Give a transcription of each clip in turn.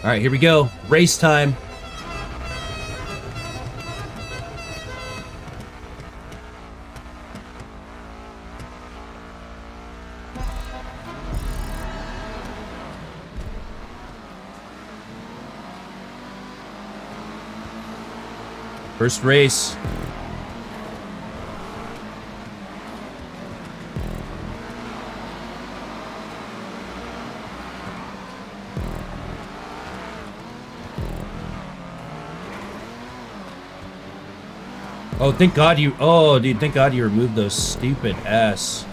All right, here we go. Race time. First race. Oh, thank God you... Oh, dude, thank God you removed those stupid ass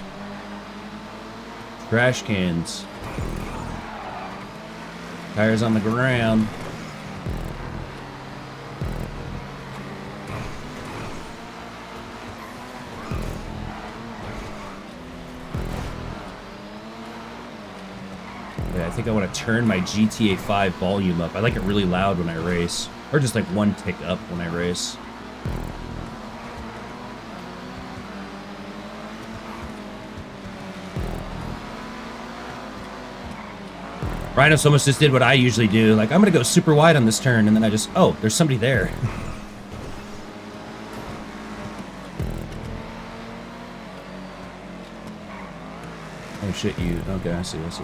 trash cans. Tires on the ground. Yeah, I think I want to turn my GTA5 volume up. I like it really loud when I race. Or just like one tick up when I race. Rhinos almost just did what I usually do. Like, I'm going to go super wide on this turn, and then I just... Oh, there's somebody there. Oh, shit, you... Okay, I see, I see.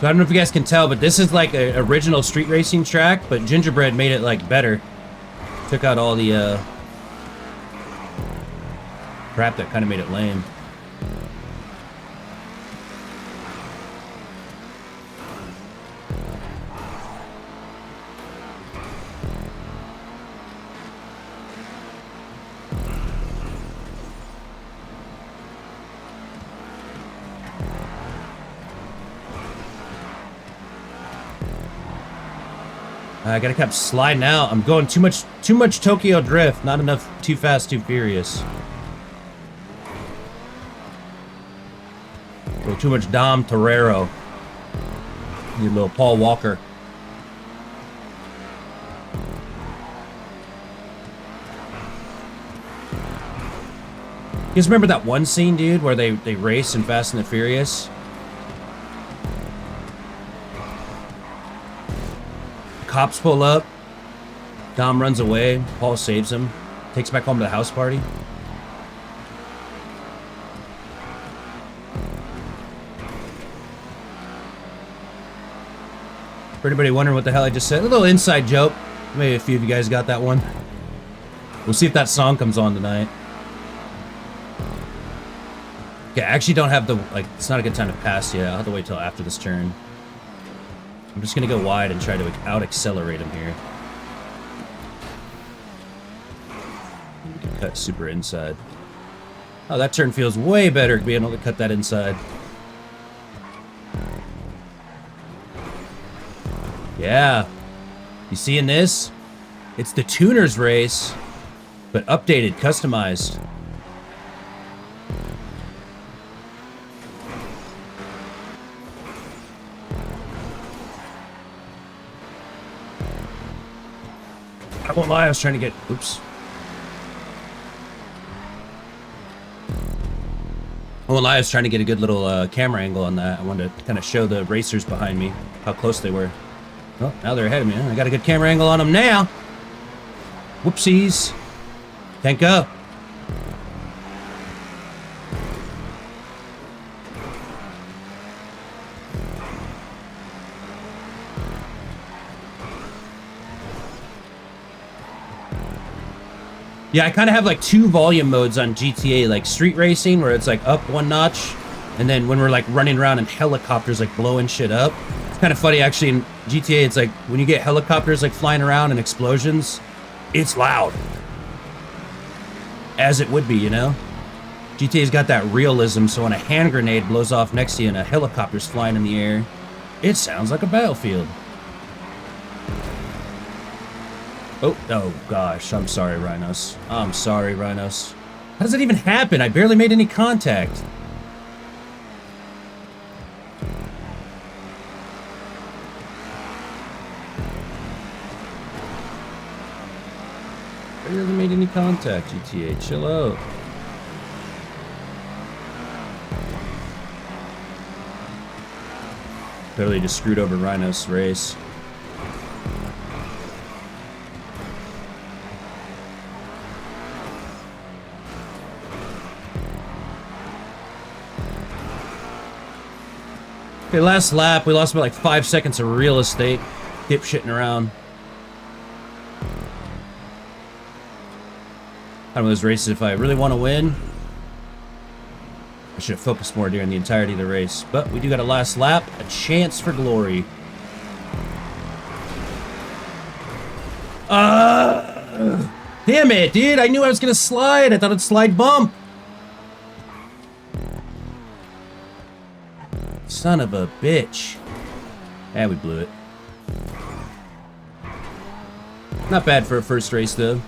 So I don't know if you guys can tell, but this is like an original street racing track, but Gingerbread made it like better. Took out all the crap that kind of made it lame. I gotta keep sliding out. I'm going too much Tokyo Drift. Not enough Too Fast, Too Furious. Or too much Dom Torero. You little Paul Walker. You guys remember that one scene, dude, where they race in Fast and the Furious? Cops pull up. Dom runs away. Paul saves him. Takes back home to the house party. For anybody wondering what the hell I just said, a little inside joke. Maybe a few of you guys got that one. We'll see if that song comes on tonight. Okay, I actually don't have the, like, it's not a good time to pass yet. I'll have to wait till after this turn. I'm just gonna go wide and try to out-accelerate him here. We can cut super inside. Oh, that turn feels way better being able to cut that inside. Yeah. You seeing this? It's the tuner's race, but updated, customized. I won't lie, I was trying to get... Oops. I won't lie, I was trying to get a good little camera angle on that. I wanted to kind of show the racers behind me how close they were. Oh, now they're ahead of me. I got a good camera angle on them now. Whoopsies. Can't go. Yeah, I kind of have like two volume modes on GTA, like street racing, where it's like up one notch, and then when we're like running around in helicopters, like blowing shit up. It's kind of funny, actually, in GTA, it's like when you get helicopters like flying around and explosions, it's loud. As it would be, you know? GTA's got that realism, so when a hand grenade blows off next to you and a helicopter's flying in the air, it sounds like a battlefield. Oh gosh, I'm sorry, Rhinos. I'm sorry, Rhinos. How does that even happen? I barely made any contact. Barely made any contact, GTA. Chill out. Totally just screwed over Rhino's race. Okay, last lap, we lost about like 5 seconds of real estate. Dipshitting around. One of those races, if I really want to win, I should have focused more during the entirety of the race. But we do got a last lap, a chance for glory. Damn it, dude. I knew I was going to slide. I thought it'd slide bump. Son of a bitch. Yeah, we blew it. Not bad for a first race, though.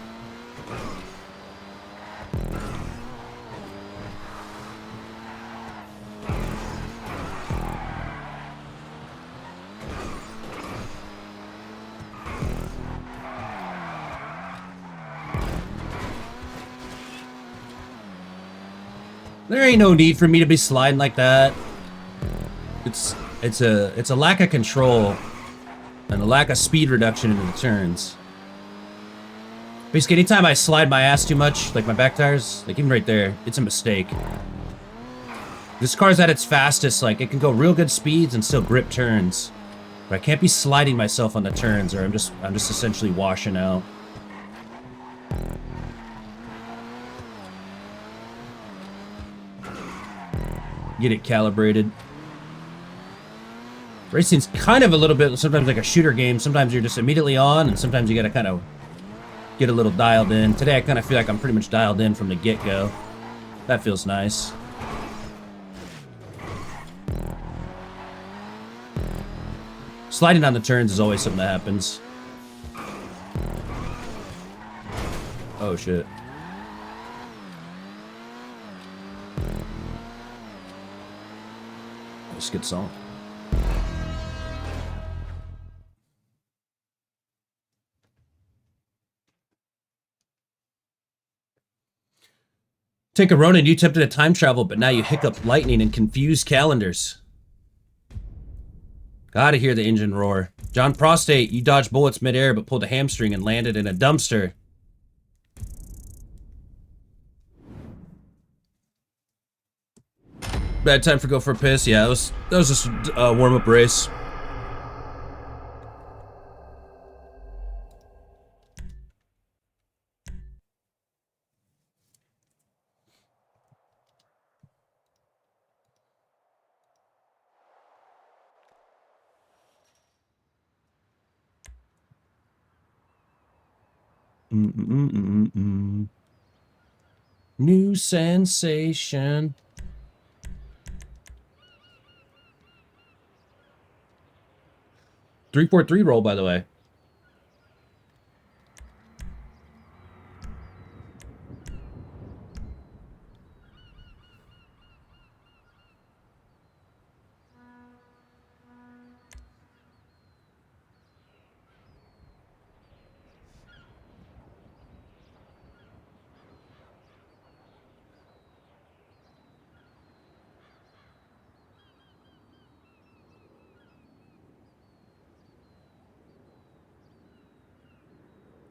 There ain't no need for me to be sliding like that. It's a lack of control and a lack of speed reduction in the turns. Basically, anytime I slide my ass too much, like my back tires, like even right there, it's a mistake. This car's at its fastest, like it can go real good speeds and still grip turns. But I can't be sliding myself on the turns or I'm just essentially washing out. Get it calibrated. Racing's kind of a little bit, sometimes like a shooter game. Sometimes you're just immediately on, and sometimes you gotta kind of get a little dialed in. Today I kind of feel like I'm pretty much dialed in from the get-go. That feels nice. Sliding on the turns is always something that happens. Oh, shit. That's a good song. Take a Ronin, you attempted a time travel, but now you hiccup lightning and confuse calendars. Gotta hear the engine roar. John Prostate, you dodged bullets midair but pulled a hamstring and landed in a dumpster. Bad time for go for a piss. Yeah, that was just a warm-up race. New sensation. 343 roll, by the way.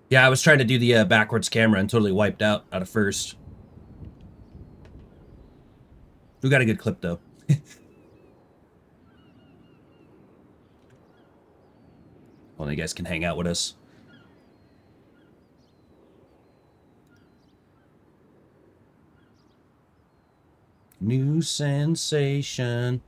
Yeah, I was trying to do the backwards camera and totally wiped out of first. We got a good clip, though. Well, you guys can hang out with us. New sensation.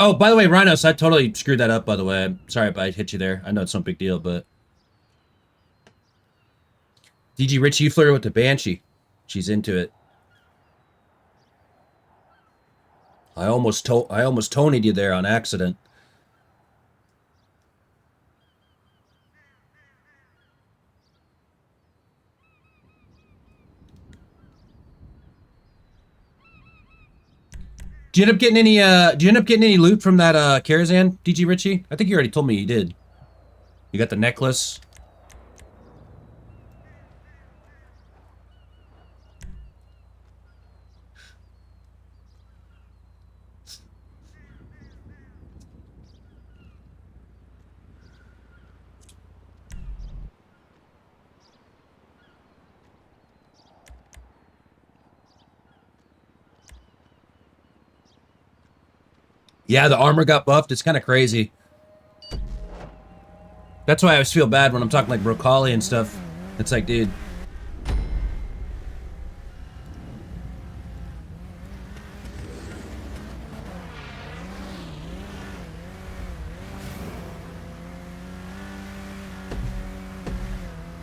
Oh, by the way, Rhinos, I totally screwed that up, by the way. Sorry if I hit you there. I know it's no big deal, but... DG Richie, you flirted with the Banshee. She's into it. I almost Tony'd you there on accident. Did you end up getting any? Did you end up getting any loot from that Karazhan, DG Richie? I think you already told me you did. You got the necklace. Yeah, the armor got buffed. It's kind of crazy. That's why I always feel bad when I'm talking like Brocoli and stuff. It's like, dude.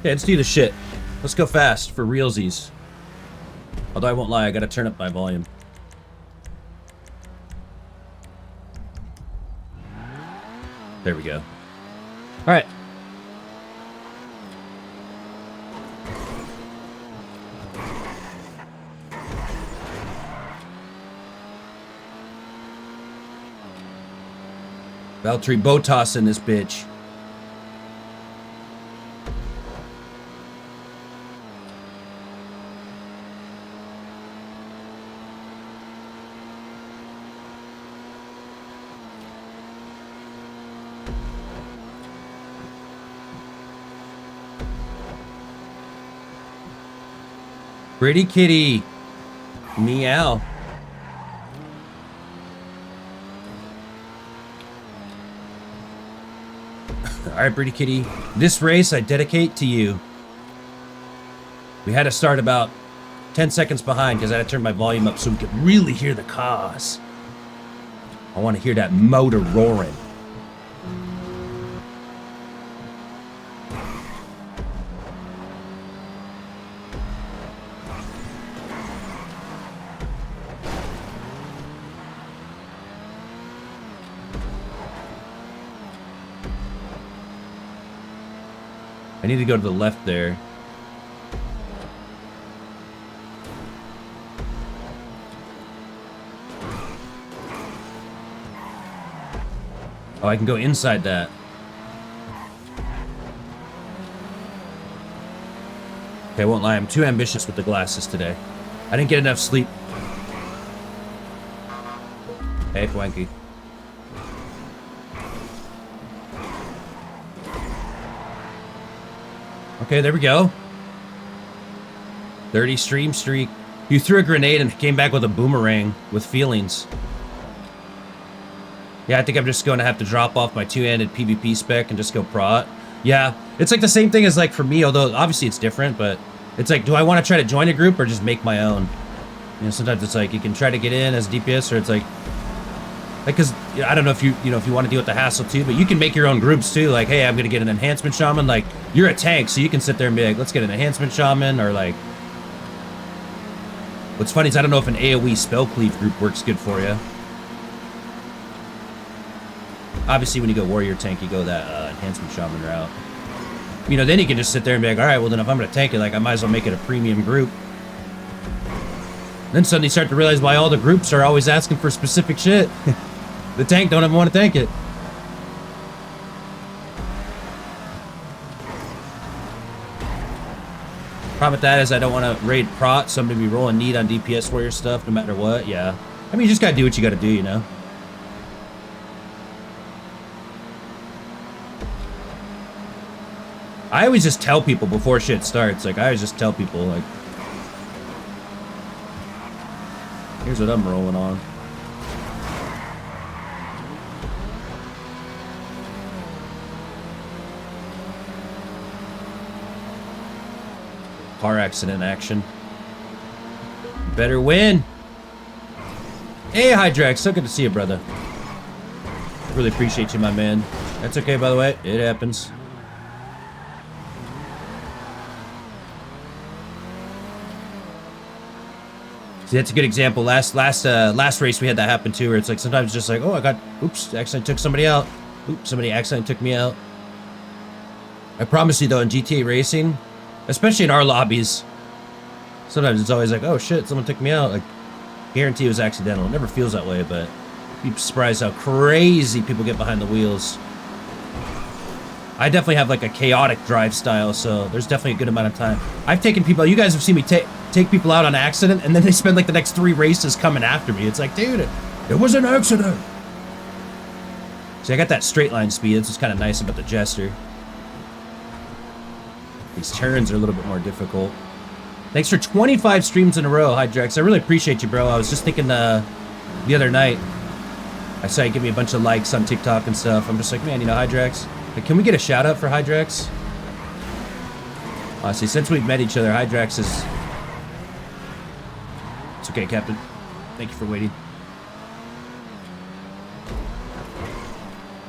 Okay, let's do the shit. Let's go fast for realsies. Although I won't lie, I gotta turn up my volume. There we go. All right. Valtteri Bottas in this bitch. Pretty kitty. Meow. Alright, Pretty kitty. This race I dedicate to you. We had to start about 10 seconds behind because I had to turn my volume up so we could really hear the cars. I want to hear that motor roaring. I need to go to the left there. Oh, I can go inside that. Okay, I won't lie, I'm too ambitious with the glasses today. I didn't get enough sleep. Hey, Fwanky. Okay, there we go. 30 stream streak. You threw a grenade and came back with a boomerang with feelings. Yeah, I think I'm just going to have to drop off my two-handed PvP spec and just go prot. Yeah, it's like the same thing as like for me, although obviously it's different, but it's like, do I want to try to join a group or just make my own? You know, sometimes it's like you can try to get in as DPS, or it's like, because I don't know if you if you want to deal with the hassle too, but you can make your own groups too. Like, hey, I'm gonna get an enhancement shaman. Like, you're a tank, so you can sit there and be like, let's get an enhancement shaman, or like. What's funny is I don't know if an AOE spell cleave group works good for you. Obviously, when you go warrior tank, you go that enhancement shaman route. You know, then you can just sit there and be like, all right, well then if I'm gonna tank it, like I might as well make it a premium group. Then suddenly start to realize why all the groups are always asking for specific shit. The tank don't even want to tank it. Problem with that is I don't want to raid prot, so I'm going to be rolling need on DPS warrior stuff no matter what. Yeah. I mean, you just got to do what you got to do, you know? I always just tell people before shit starts. Like, I always just tell people, like, here's what I'm rolling on. Car accident action. Better win. Hey, Hydrax. So good to see you, brother. Really appreciate you, my man. That's okay, by the way. It happens. See, that's a good example. Last race we had that happen too, where it's like sometimes just like, oh, I got, oops, accidentally took somebody out. Oops, somebody accidentally took me out. I promise you though, in GTA Racing, especially in our lobbies, sometimes it's always like, oh shit, someone took me out. Like, Guarantee it was accidental. It never feels that way, but you'd be surprised how crazy people get behind the wheels. I definitely have like a chaotic drive style, so there's definitely a good amount of time. I've taken people, you guys have seen me take people out on accident, and then they spend like the next 3 races coming after me. It's like, dude, it was an accident. See, I got that straight line speed. That's what's kind of nice about the Jester. These turns are a little bit more difficult. Thanks for 25 streams in a row, Hydrex. I really appreciate you, bro. I was just thinking the other night, I saw you give me a bunch of likes on TikTok and stuff. I'm just like, man, you know, Hydrex. Like, can we get a shout out for Hydrex? Honestly, since we've met each other, Hydrex is... It's okay, Captain. Thank you for waiting.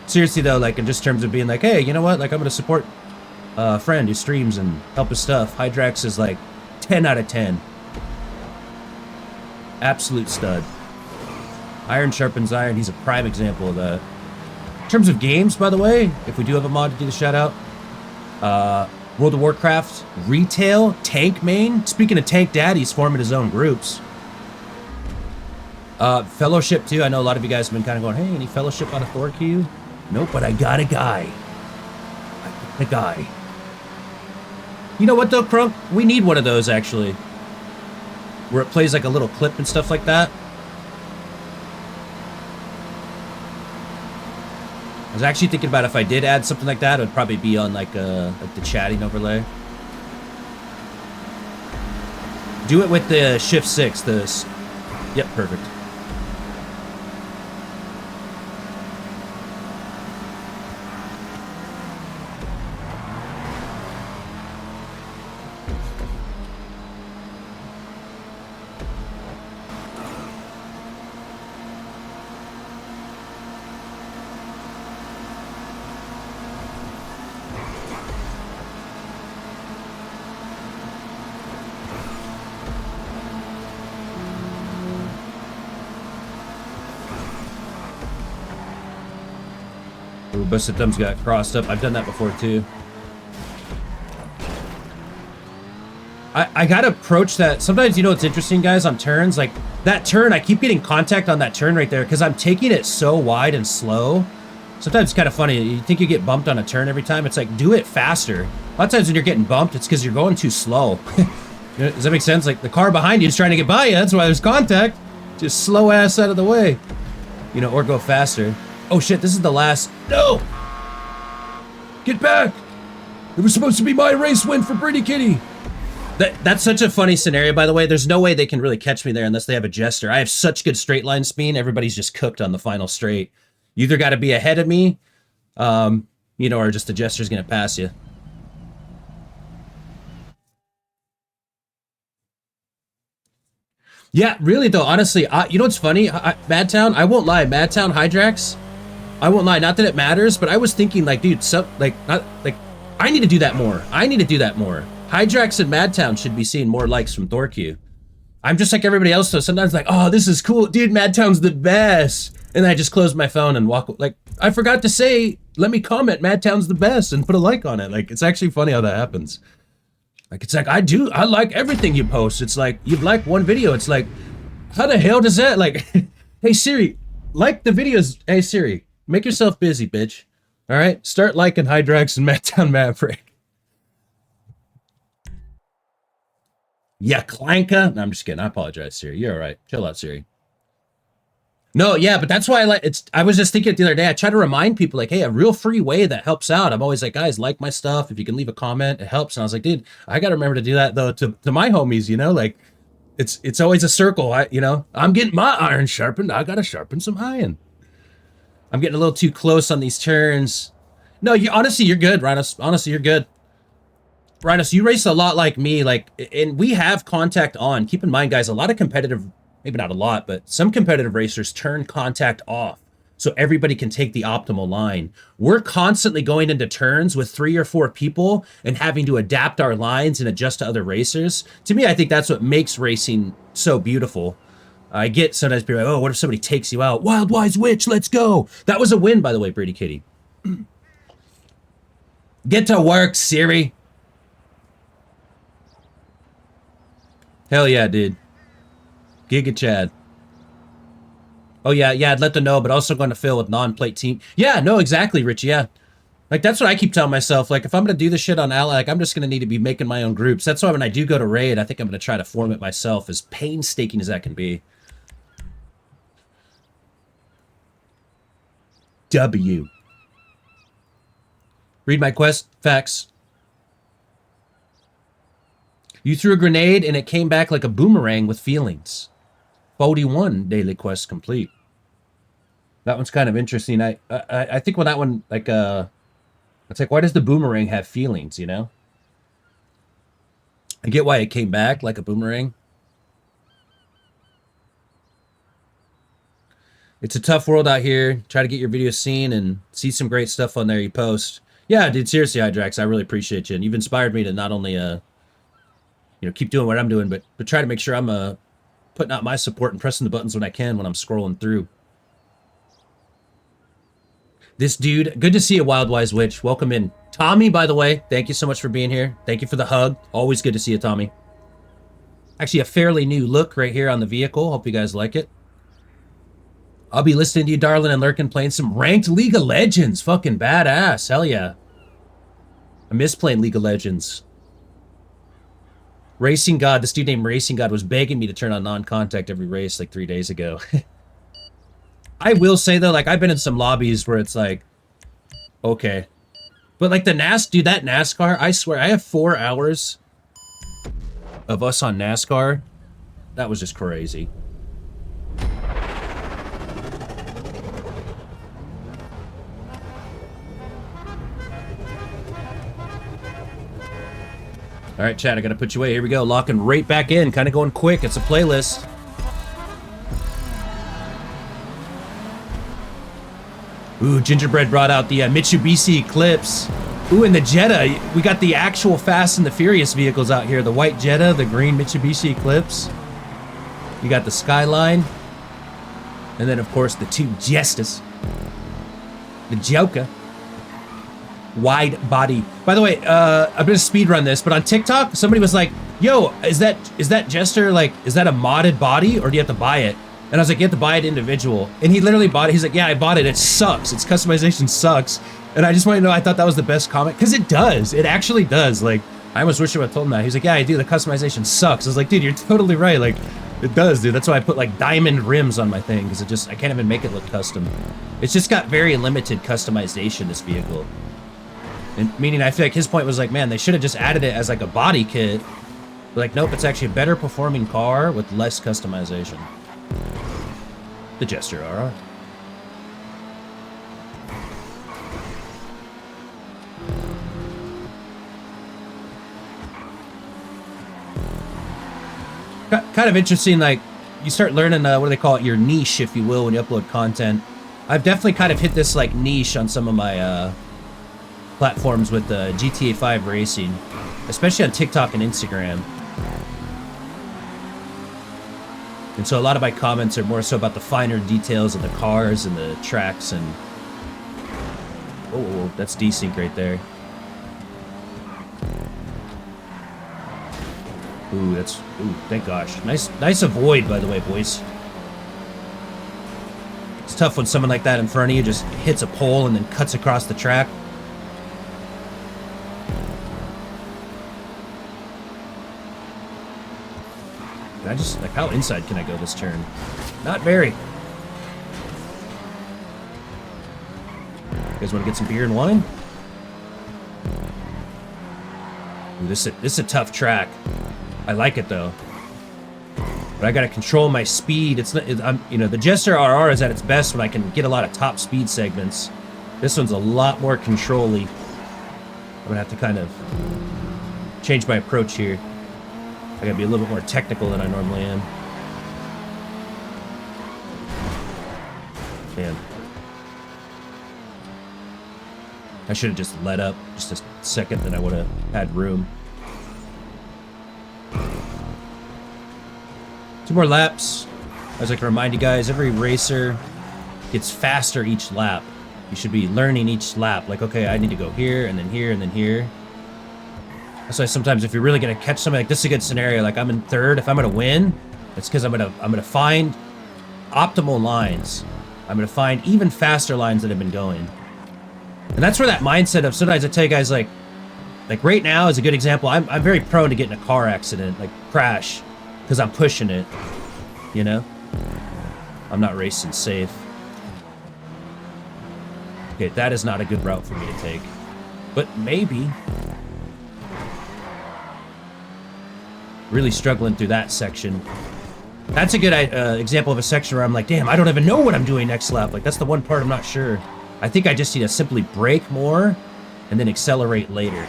Seriously, though, like, in just terms of being like, hey, you know what? Like, I'm going to support a friend who streams and help his stuff. Hydrex is, like, 10 out of 10. Absolute stud. Iron sharpens iron. He's a prime example of that. In terms of games, by the way, if we do have a mod to do the shout out, World of Warcraft, retail, tank main. Speaking of tank dad, he's forming his own groups. Fellowship too. I know a lot of you guys have been kind of going, hey, any fellowship on a ThorQ? Nope, but I got a guy. I got a guy. You know what though, Crunk? We need one of those actually. Where it plays like a little clip and stuff like that. I was actually thinking about if I did add something like that, it would probably be on like the chatting overlay. Do it with the Shift 6. Yep, perfect. Ooh, busted thumbs got crossed up. I've done that before too. I gotta approach that. Sometimes, you know what's interesting, guys, on turns? Like, that turn, I keep getting contact on that turn right there because I'm taking it so wide and slow. Sometimes it's kind of funny. You think you get bumped on a turn every time. It's like, do it faster. A lot of times when you're getting bumped, it's because you're going too slow. Does that make sense? Like, the car behind you is trying to get by you. That's why there's contact. Just slow ass out of the way. You know, or go faster. Oh shit, this is the last. No! Get back! It was supposed to be my race win for Pretty Kitty. That's such a funny scenario, by the way. There's no way they can really catch me there unless they have a Jester. I have such good straight line speed. Everybody's just cooked on the final straight. You either got to be ahead of me, you know, or just the Jester's going to pass you. Yeah, really, though, honestly, you know what's funny? Madtown, I won't lie. Madtown Hydrax, I won't lie. Not that it matters, but I was thinking, like, dude, I need to do that more. I need to do that more. Hydrax and Madtown should be seeing more likes from ThorQ. I'm just like everybody else, though. Sometimes like, oh, this is cool. Dude, Madtown's the best. And then I just close my phone and walk. Like, I forgot to say, let me comment Madtown's the best and put a like on it. Like, it's actually funny how that happens. Like, it's like, I like everything you post. It's like, you've liked one video. It's like, how the hell does that? Like, hey, Siri, like the videos. Hey, Siri, make yourself busy, bitch. All right? Start liking Hydrax and Madtown Maverick. Yeah, Clanka. No, I'm just kidding. I apologize, Siri. You're all right. Chill out, Siri. No, yeah, but that's why I was just thinking it the other day. I try to remind people, like, hey, a real free way that helps out. I'm always like, guys, like my stuff. If you can leave a comment, it helps. And I was like, dude, I got to remember to do that, though, to my homies, you know? Like, it's always a circle. I'm getting my iron sharpened. I got to sharpen some iron. I'm getting a little too close on these turns. No, honestly, you're good, Rhinos. Honestly, you're good. Rhinos, you race a lot like me, and we have contact on. Keep in mind, guys, a lot of competitive, maybe not a lot, but some competitive racers turn contact off so everybody can take the optimal line. We're constantly going into turns with 3 or 4 people and having to adapt our lines and adjust to other racers. To me, I think that's what makes racing so beautiful. I get sometimes people like, oh, what if somebody takes you out? Wild Wise Witch, let's go. That was a win, by the way, Brady Kitty. Get to work, Siri. Hell yeah, dude. Giga Chad. Oh yeah, yeah, I'd let them know, but also going to fill with non-plate team. Yeah, no, exactly, Rich. Yeah, like that's what I keep telling myself. Like if I'm gonna do this shit on Ally, like I'm just gonna need to be making my own groups. That's why when I do go to raid, I think I'm gonna try to form it myself, as painstaking as that can be. W. Read my quest facts. You threw a grenade and it came back like a boomerang with feelings. 41 daily quest complete. That one's kind of interesting. I think when that one it's like, why does the boomerang have feelings? You know, I get why it came back like a boomerang. It's a tough world out here. Try to get your videos seen and see some great stuff on there you post. Yeah, dude, seriously, Hydrax, I really appreciate you, and you've inspired me to not only keep doing what I'm doing, but try to make sure I'm putting out my support and pressing the buttons when I can when I'm scrolling through. This dude, good to see you, Wild Wise Witch. Welcome in. Tommy, by the way, thank you so much for being here. Thank you for the hug. Always good to see you, Tommy. Actually, a fairly new look right here on the vehicle. Hope you guys like it. I'll be listening to you, darling, and lurking, playing some ranked League of Legends. Fucking badass. Hell yeah. I miss playing League of Legends. Racing God, this dude named Racing God was begging me to turn on non-contact every race like 3 days ago. I will say, though, like, I've been in some lobbies where it's like, okay. But, like, dude, that NASCAR, I swear, I have 4 hours of us on NASCAR. That was just crazy. All right, chat, I gotta put you away. Here we go, locking right back in, kind of going quick. It's a playlist. Ooh, Gingerbread brought out the Mitsubishi Eclipse. Ooh, and the Jetta. We got the actual Fast and the Furious vehicles out here. The white Jetta, the green Mitsubishi Eclipse. You got the Skyline. And then, of course, the two Jesters. The Joker. Wide body. By the way, I'm gonna speed run this, but on TikTok, somebody was like, yo, is that Jester, like, is that a modded body, or do you have to buy it? And I was like, you have to buy it individual. And he literally bought it. He's like, yeah, I bought it. It sucks. Its customization sucks. And I just want to know, I thought that was the best comment. Because it does. It actually does. Like, I almost wish I would have told him that. He's like, yeah, I do. The customization sucks. I was like, dude, you're totally right. Like, it does, dude. That's why I put, like, diamond rims on my thing. Because I can't even make it look custom. It's just got very limited customization, this vehicle. And meaning, I feel like his point was like, man, they should have just added it as, like, a body kit. But, like, nope, it's actually a better performing car with less customization. The Jester RR. Kind of interesting, like, you start learning, what do they call it, your niche, if you will, when you upload content. I've definitely kind of hit this, like, niche on some of my, platforms with GTA5 racing, especially on TikTok and Instagram. And so a lot of my comments are more so about the finer details of the cars and the tracks and... Oh, that's desync right there. Ooh, that's... Ooh, thank gosh. Nice avoid, by the way, boys. It's tough when someone like that in front of you just hits a pole and then cuts across the track. I just, like, how inside can I go this turn? Not very. You guys want to get some beer and wine? Ooh, this is a tough track. I like it, though. But I gotta control my speed. It's not, the Jester RR is at its best when I can get a lot of top speed segments. This one's a lot more control-y. I'm gonna have to kind of change my approach here. I gotta be a little bit more technical than I normally am. Man. I should have just let up just a second, then I would have had room. 2 more laps. I was like to remind you guys, every racer gets faster each lap. You should be learning each lap. Like, okay, I need to go here, and then here, and then here. That's why sometimes if you're really gonna catch somebody, like, this is a good scenario. Like, I'm in third. If I'm gonna win, it's because I'm gonna find optimal lines. I'm going to find even faster lines that have been going. And that's where that mindset of sometimes I tell you guys, like right now is a good example. I'm very prone to getting a car accident, like crash, because I'm pushing it, you know? I'm not racing safe. Okay, that is not a good route for me to take. But maybe. Really struggling through that section. That's a good example of a section where I'm like, damn, I don't even know what I'm doing next lap. Like, that's the one part I'm not sure. I think I just need to simply brake more and then accelerate later.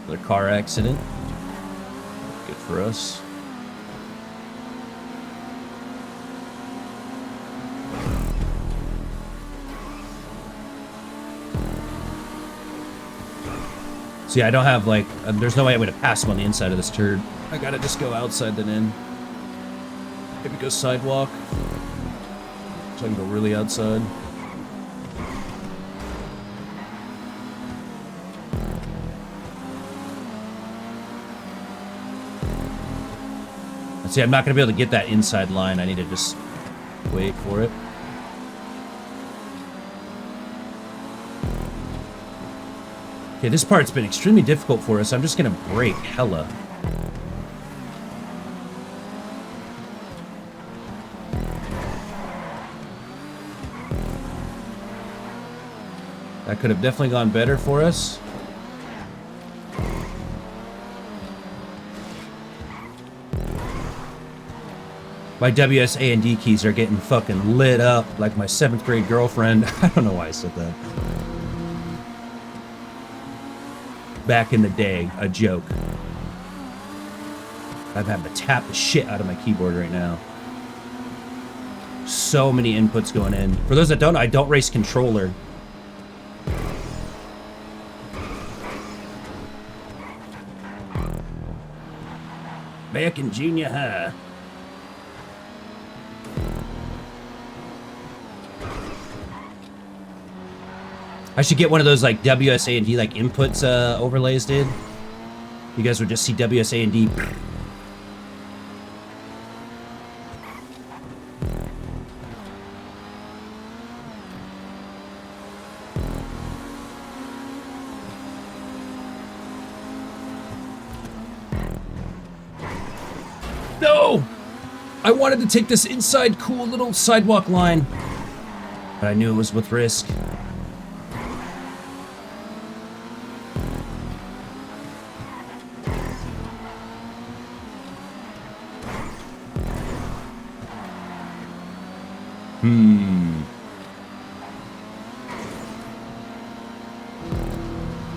Another car accident. Good for us. See, I don't have, like, there's no way I'm going to pass him on the inside of this turd. I gotta just go outside then in. Maybe go sidewalk. So I can go really outside. See, I'm not going to be able to get that inside line. I need to just wait for it. Okay, this part's been extremely difficult for us. I'm just gonna brake hella. That could have definitely gone better for us. My WSA and D keys are getting fucking lit up like my 7th grade girlfriend. I don't know why I said that. Back in the day, a joke. I'm having to tap the shit out of my keyboard right now. So many inputs going in. For those that don't know, I don't race controller. Back in junior high. I should get one of those like WSA and D like inputs overlays, dude. You guys would just see WSA and D. No! I wanted to take this inside cool little sidewalk line, but I knew it was with risk.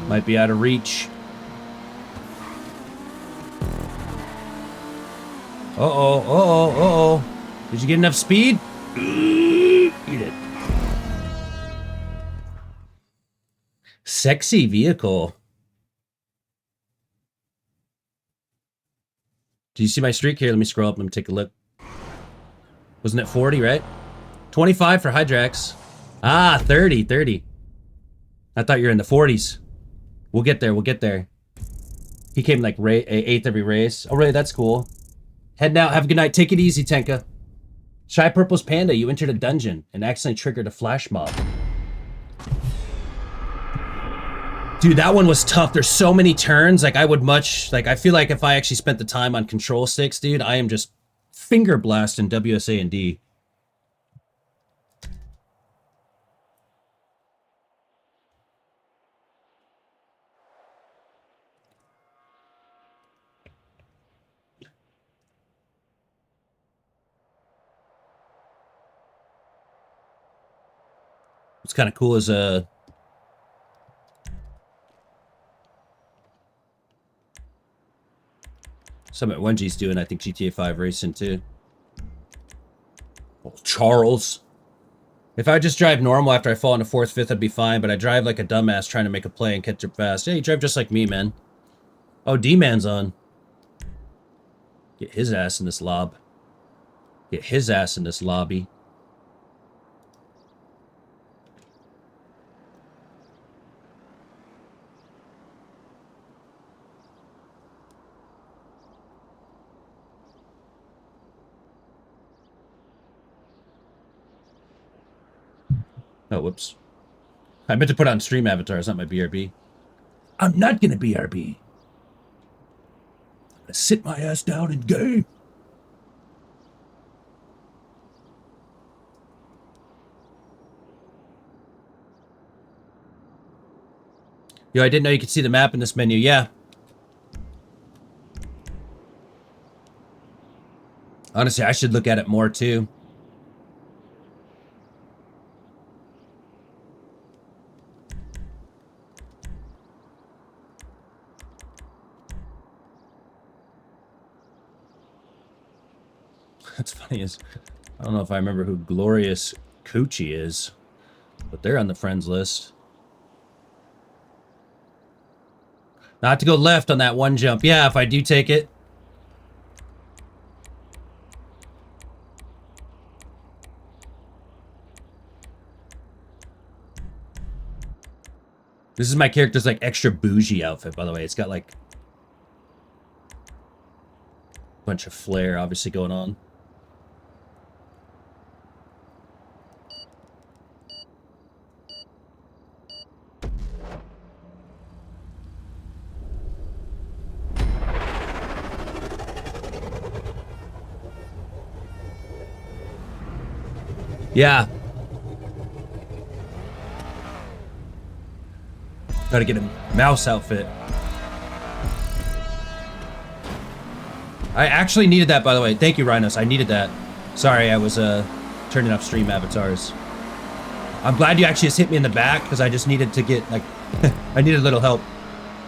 Might be out of reach. Uh-oh, uh-oh, uh-oh. Did you get enough speed? Eat it. Sexy vehicle. Do you see my streak here? Let me scroll up and take a look. Wasn't it 40, right? 25 for Hydrax. Ah, 30, 30. I thought you were in the 40s. We'll get there, we'll get there. He came like 8th every race. Oh, really? That's cool. Head out. Have a good night. Take it easy, Tenka. Shy Purple's Panda, you entered a dungeon and accidentally triggered a flash mob. Dude, that one was tough. There's so many turns. Like, I would much... Like, I feel like if I actually spent the time on control sticks, dude, I am just finger blasting WSA and D. What's kind of cool is Summit 1G's doing, I think, GTA5 racing too. Oh, Charles. If I just drive normal after I fall into 4th, 5th, I'd be fine, but I drive like a dumbass trying to make a play and catch up fast. Yeah, you drive just like me, man. Oh, D-Man's on. Get his ass in this lob. Get his ass in this lobby. Oh, whoops. I meant to put on stream avatars, not my BRB. I'm not gonna BRB. I'm gonna sit my ass down and game. Yo, I didn't know you could see the map in this menu. Yeah. Honestly, I should look at it more too. That's funny is I don't know if I remember who Glorious Coochie is, but they're on the friends list. Not to go left on that one jump. Yeah, if I do take it. This is my character's like extra bougie outfit, by the way. It's got like a bunch of flair obviously going on. Yeah. Gotta get a mouse outfit. I actually needed that, by the way. Thank you, Rhinos. I needed that. Sorry, I was turning off stream avatars. I'm glad you actually just hit me in the back, because I just needed to get, like... I needed a little help.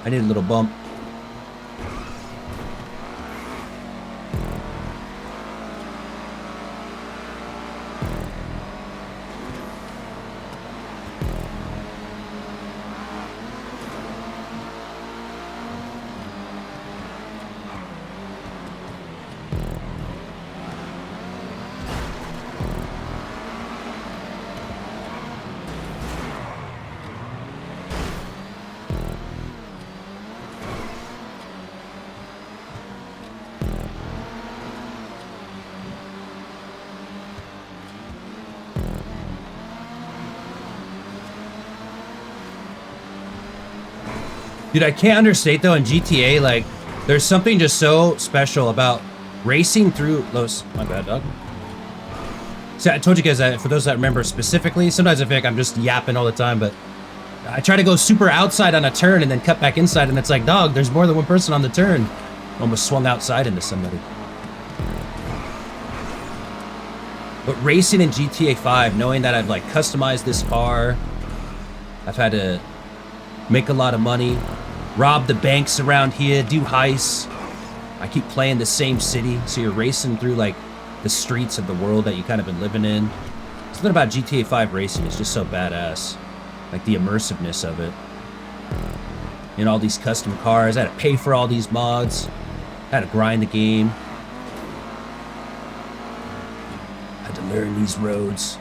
I needed a little bump. Dude, I can't understate, though, in GTA, like, there's something just so special about racing through those... My bad, dog. See, I told you guys that, for those that remember specifically, sometimes I feel like I'm just yapping all the time, but I try to go super outside on a turn and then cut back inside, and it's like, dog, there's more than one person on the turn. Almost swung outside into somebody. But racing in GTA 5, knowing that I've, like, customized this car, I've had to make a lot of money, rob the banks around here, do heists. I keep playing the same city, so you're racing through, like, the streets of the world that you kind of been living in. Something about GTA 5 racing is just so badass. Like, the immersiveness of it. And all these custom cars. I had to pay for all these mods. I had to grind the game. I had to learn these roads.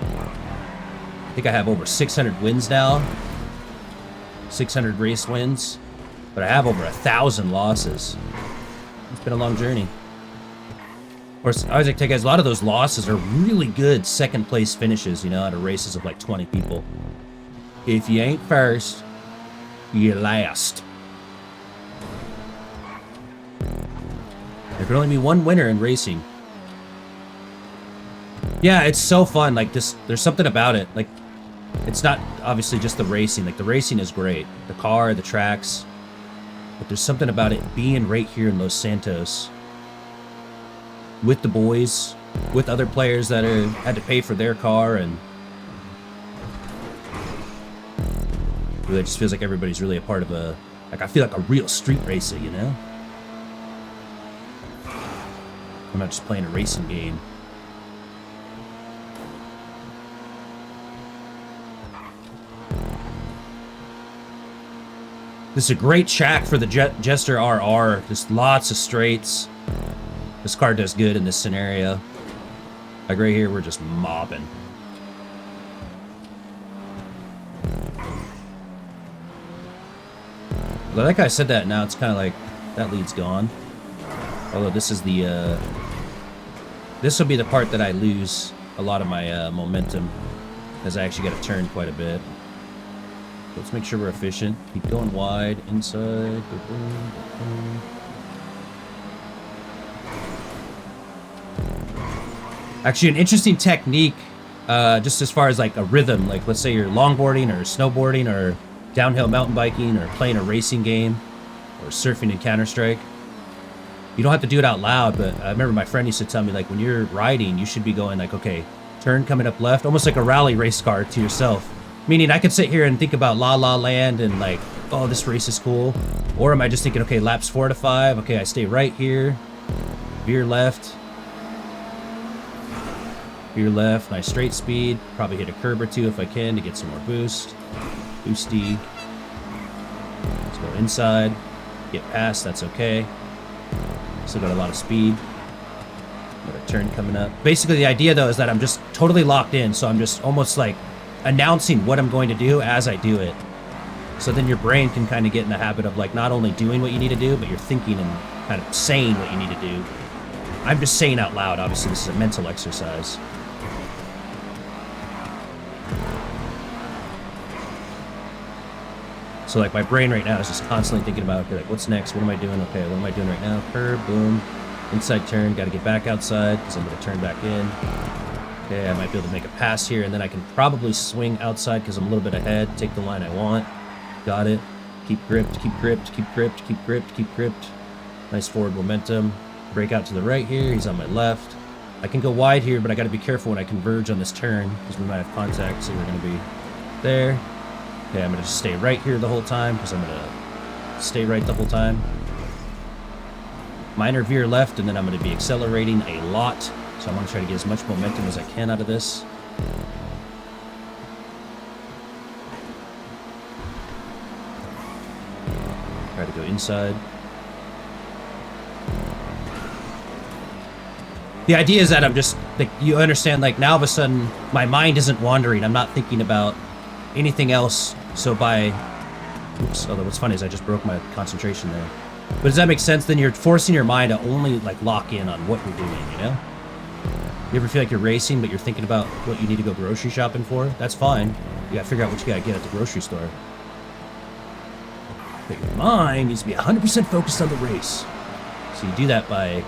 I think I have over 600 wins now. 600 race wins, but I have over 1,000 losses. It's been a long journey. Of course, I always like to tell you guys, a lot of those losses are really good second place finishes, you know, out of races of like 20 people. If you ain't first, you're last. There can only be one winner in racing. Yeah, it's so fun. Like, this, there's something about it. Like, it's not obviously just the racing. Like, the racing is great. The car, the tracks. But there's something about it being right here in Los Santos. With the boys. With other players that had to pay for their car. And really, it just feels like everybody's really a part of a... Like, I feel like a real street racer, you know? I'm not just playing a racing game. This is a great track for the Jester RR. Just lots of straights. This car does good in this scenario. Like right here, we're just mobbing. Well, like I said that, now it's kind of like that lead's gone. Although this is the... this will be the part that I lose a lot of my momentum. because I actually got to turn quite a bit. Let's make sure we're efficient. Keep going wide, inside. Boom, boom. Actually, an interesting technique, just as far as like a rhythm, like let's say you're longboarding or snowboarding or downhill mountain biking or playing a racing game or surfing in Counter-Strike. You don't have to do it out loud, but I remember my friend used to tell me, like, when you're riding, you should be going like, okay, turn coming up left, almost like a rally race car to yourself. Meaning I could sit here and think about La La Land and like, oh, this race is cool. Or am I just thinking, okay, laps 4 to 5, okay, I stay right here, veer left, nice straight speed, probably hit a curb or two if I can to get some more boost. Boosty. Let's go inside, get past, that's okay. Still got a lot of speed. Got a turn coming up. Basically, the idea though is that I'm just totally locked in, so I'm just almost like announcing what I'm going to do as I do it. So then your brain can kind of get in the habit of like not only doing what you need to do, but you're thinking and kind of saying what you need to do. I'm just saying out loud, obviously this is a mental exercise. So like my brain right now is just constantly thinking about, okay, like what's next? What am I doing? Okay, what am I doing right now? Curve, boom, inside turn, got to get back outside because I'm going to turn back in. Okay, I might be able to make a pass here, and then I can probably swing outside because I'm a little bit ahead, take the line I want. Got it. Keep gripped, keep gripped, keep gripped, keep gripped, keep gripped. Nice forward momentum. Break out to the right here, he's on my left. I can go wide here, but I got to be careful when I converge on this turn because we might have contact, so we're going to be there. Okay, I'm going to just stay right here the whole time because I'm going to stay right the whole time. Minor veer left, and then I'm going to be accelerating a lot. So I want to try to get as much momentum as I can out of this. Try to go inside. The idea is that I'm just, like, you understand, like, now all of a sudden, my mind isn't wandering. I'm not thinking about anything else. So by, oops, although what's funny is I just broke my concentration there. But does that make sense? Then you're forcing your mind to only, like, lock in on what you're doing, you know? You ever feel like you're racing, but you're thinking about what you need to go grocery shopping for? That's fine. You gotta figure out what you gotta get at the grocery store. But your mind needs to be 100% focused on the race. So you do that by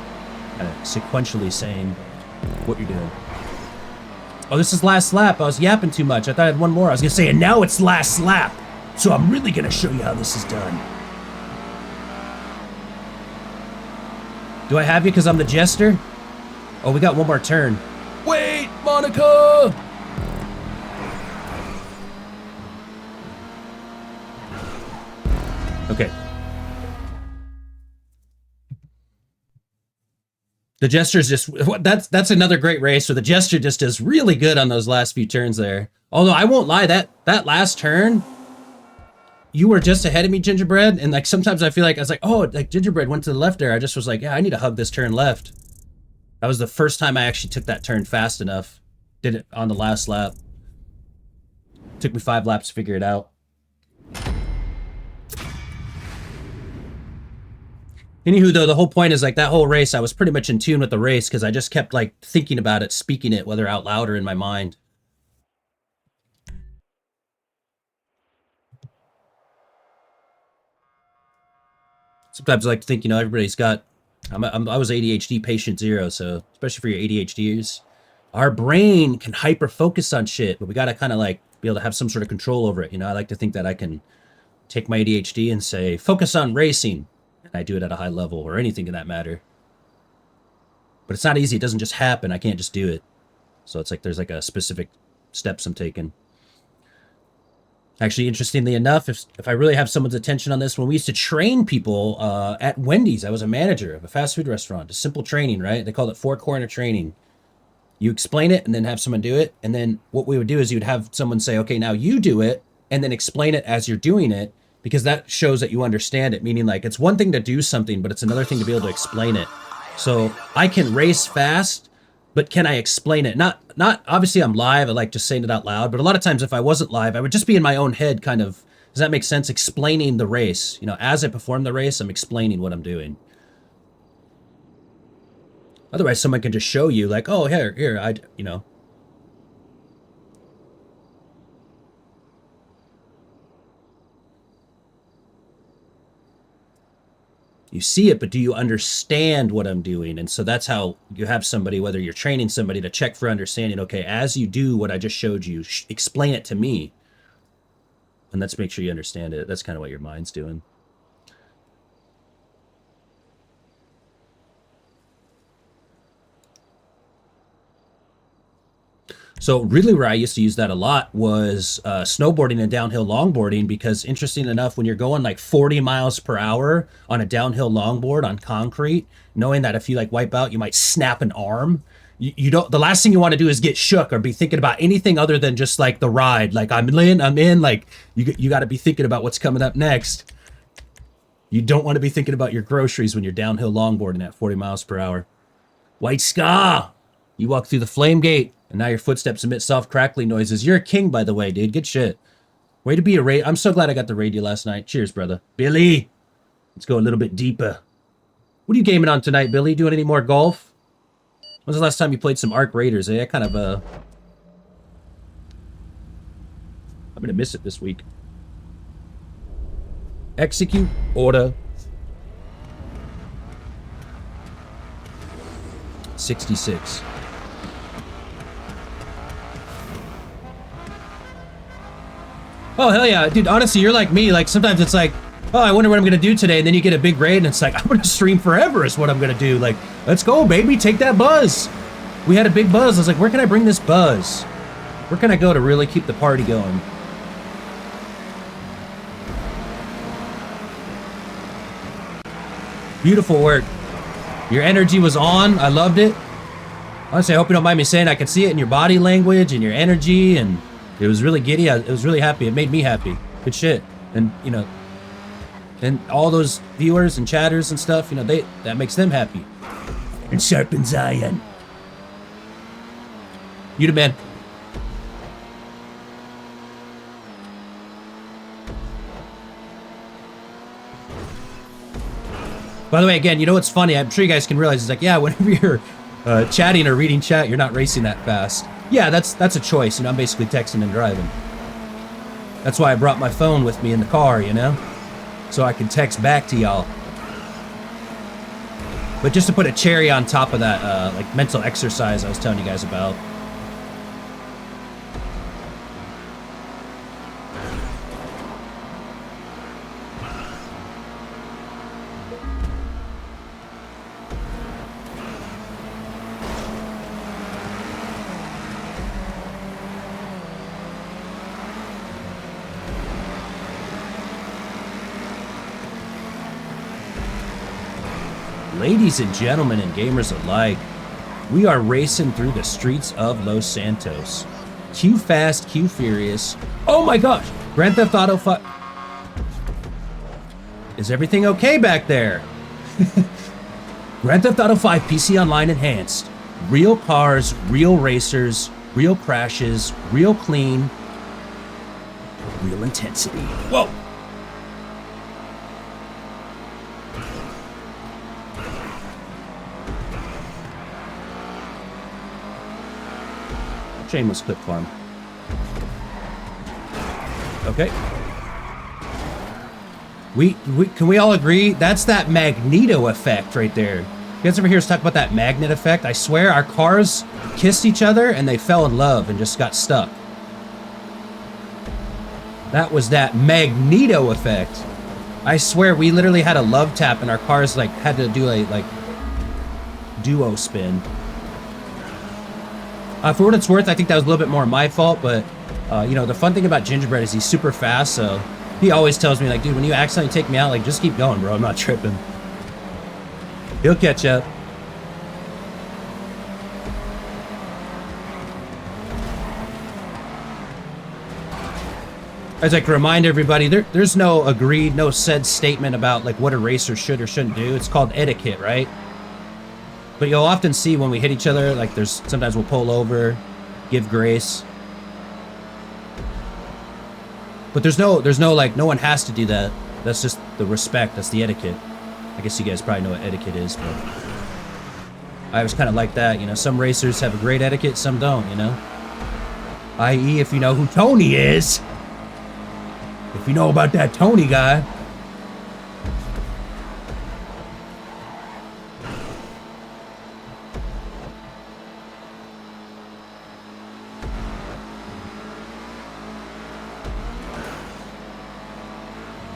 kind of sequentially saying what you're doing. Oh, this is last lap. I was yapping too much. I thought I had one more. I was gonna say, and now it's last lap. So I'm really gonna show you how this is done. Do I have you because I'm the jester? Oh, we got one more turn. Wait, Monica! Okay. The Jester's just, that's another great race where the Jester just does really good on those last few turns there. Although I won't lie, that last turn, you were just ahead of me, Gingerbread, and like sometimes I feel like I was like, oh, like Gingerbread went to the left there. I just was like, yeah, I need to hug this turn left. That was the first time I actually took that turn fast enough. Did it on the last lap. Took me 5 laps to figure it out. Anywho, though, the whole point is like that whole race, I was pretty much in tune with the race because I just kept like thinking about it, speaking it, whether out loud or in my mind. Sometimes I like to think, you know, everybody's got, I was ADHD patient 0, so especially for your ADHDers, our brain can hyper focus on shit, but we got to kind of like be able to have some sort of control over it. You know, I like to think that I can take my ADHD and say, focus on racing. And I do it at a high level or anything in that matter. But it's not easy. It doesn't just happen. I can't just do it. So it's like there's like a specific steps I'm taking. Actually, interestingly enough, if I really have someone's attention on this, when we used to train people at Wendy's, I was a manager of a fast food restaurant. A simple training, right? They called it 4-corner training. You explain it and then have someone do it. And then what we would do is you'd have someone say, okay, now you do it, and then explain it as you're doing it, because that shows that you understand it. Meaning like it's one thing to do something, but it's another thing to be able to explain it. So I can race fast, but can I explain it? Not obviously I'm live, I like just saying it out loud, but a lot of times if I wasn't live, I would just be in my own head kind of, does that make sense? Explaining the race. You know, as I perform the race, I'm explaining what I'm doing. Otherwise someone can just show you like, oh, here, you know. You see it, but do you understand what I'm doing? And so that's how you have somebody, whether you're training somebody, to check for understanding. Okay, as you do what I just showed you, explain it to me. And let's make sure you understand it. That's kind of what your mind's doing. So really where I used to use that a lot was snowboarding and downhill longboarding, because interesting enough, when you're going like 40 miles per hour on a downhill longboard on concrete, knowing that if you like wipe out, you might snap an arm. You don't, the last thing you want to do is get shook or be thinking about anything other than just like the ride. Like I'm in, like you got to be thinking about what's coming up next. You don't want to be thinking about your groceries when you're downhill longboarding at 40 miles per hour. White Ska! You walk through the flame gate, and now your footsteps emit soft crackling noises. You're a king, by the way, dude. Good shit. Way to be a raid. I'm so glad I got the radio last night. Cheers, brother. Billy! Let's go a little bit deeper. What are you gaming on tonight, Billy? Doing any more golf? When's the last time you played some Arc Raiders, eh? I'm gonna miss it this week. Execute order 66. Oh, hell yeah. Dude, honestly, you're like me. Like, sometimes it's like, oh, I wonder what I'm going to do today. And then you get a big raid, and it's like, I'm going to stream forever is what I'm going to do. Like, let's go, baby. Take that buzz. We had a big buzz. I was like, where can I bring this buzz? Where can I go to really keep the party going? Beautiful work. Your energy was on. I loved it. Honestly, I hope you don't mind me saying I could see it in your body language and your energy, and it was really giddy. It was really happy. It made me happy. Good shit. And, you know, and all those viewers and chatters and stuff, you know, that makes them happy. And sharpens iron. You the man. By the way, again, you know what's funny? I'm sure you guys can realize, it's like, yeah, whenever you're chatting or reading chat, you're not racing that fast. Yeah, that's a choice. You know, I'm basically texting and driving. That's why I brought my phone with me in the car, you know? So I can text back to y'all. But just to put a cherry on top of that, like, mental exercise I was telling you guys about. Ladies and gentlemen and gamers alike, we are racing through the streets of Los Santos. Q fast, Q furious. Oh my gosh! Grand Theft Auto 5. Is everything okay back there? Grand Theft Auto 5 PC Online Enhanced. Real cars, real racers, real crashes, real clean, real intensity. Whoa! Shameless clip farm. Okay. Can we all agree that's that Magneto effect right there? You guys ever hear us talk about that magnet effect? I swear our cars kissed each other and they fell in love and just got stuck. That was that Magneto effect. I swear we literally had a love tap and our cars like had to do a like duo spin. For what it's worth, I think that was a little bit more my fault, but, you know, the fun thing about Gingerbread is he's super fast, so he always tells me, like, dude, when you accidentally take me out, like, just keep going, bro. I'm not tripping. He'll catch up. I'd like to remind everybody, there's no agreed, no said statement about, like, what a racer should or shouldn't do. It's called etiquette, right? But you'll often see when we hit each other, like sometimes we'll pull over, give grace. But there's no like, no one has to do that. That's just the respect, that's the etiquette. I guess you guys probably know what etiquette is, but I was kind of like that, you know. Some racers have a great etiquette, some don't, you know. I.e., if you know who Tony is. If you know about that Tony guy.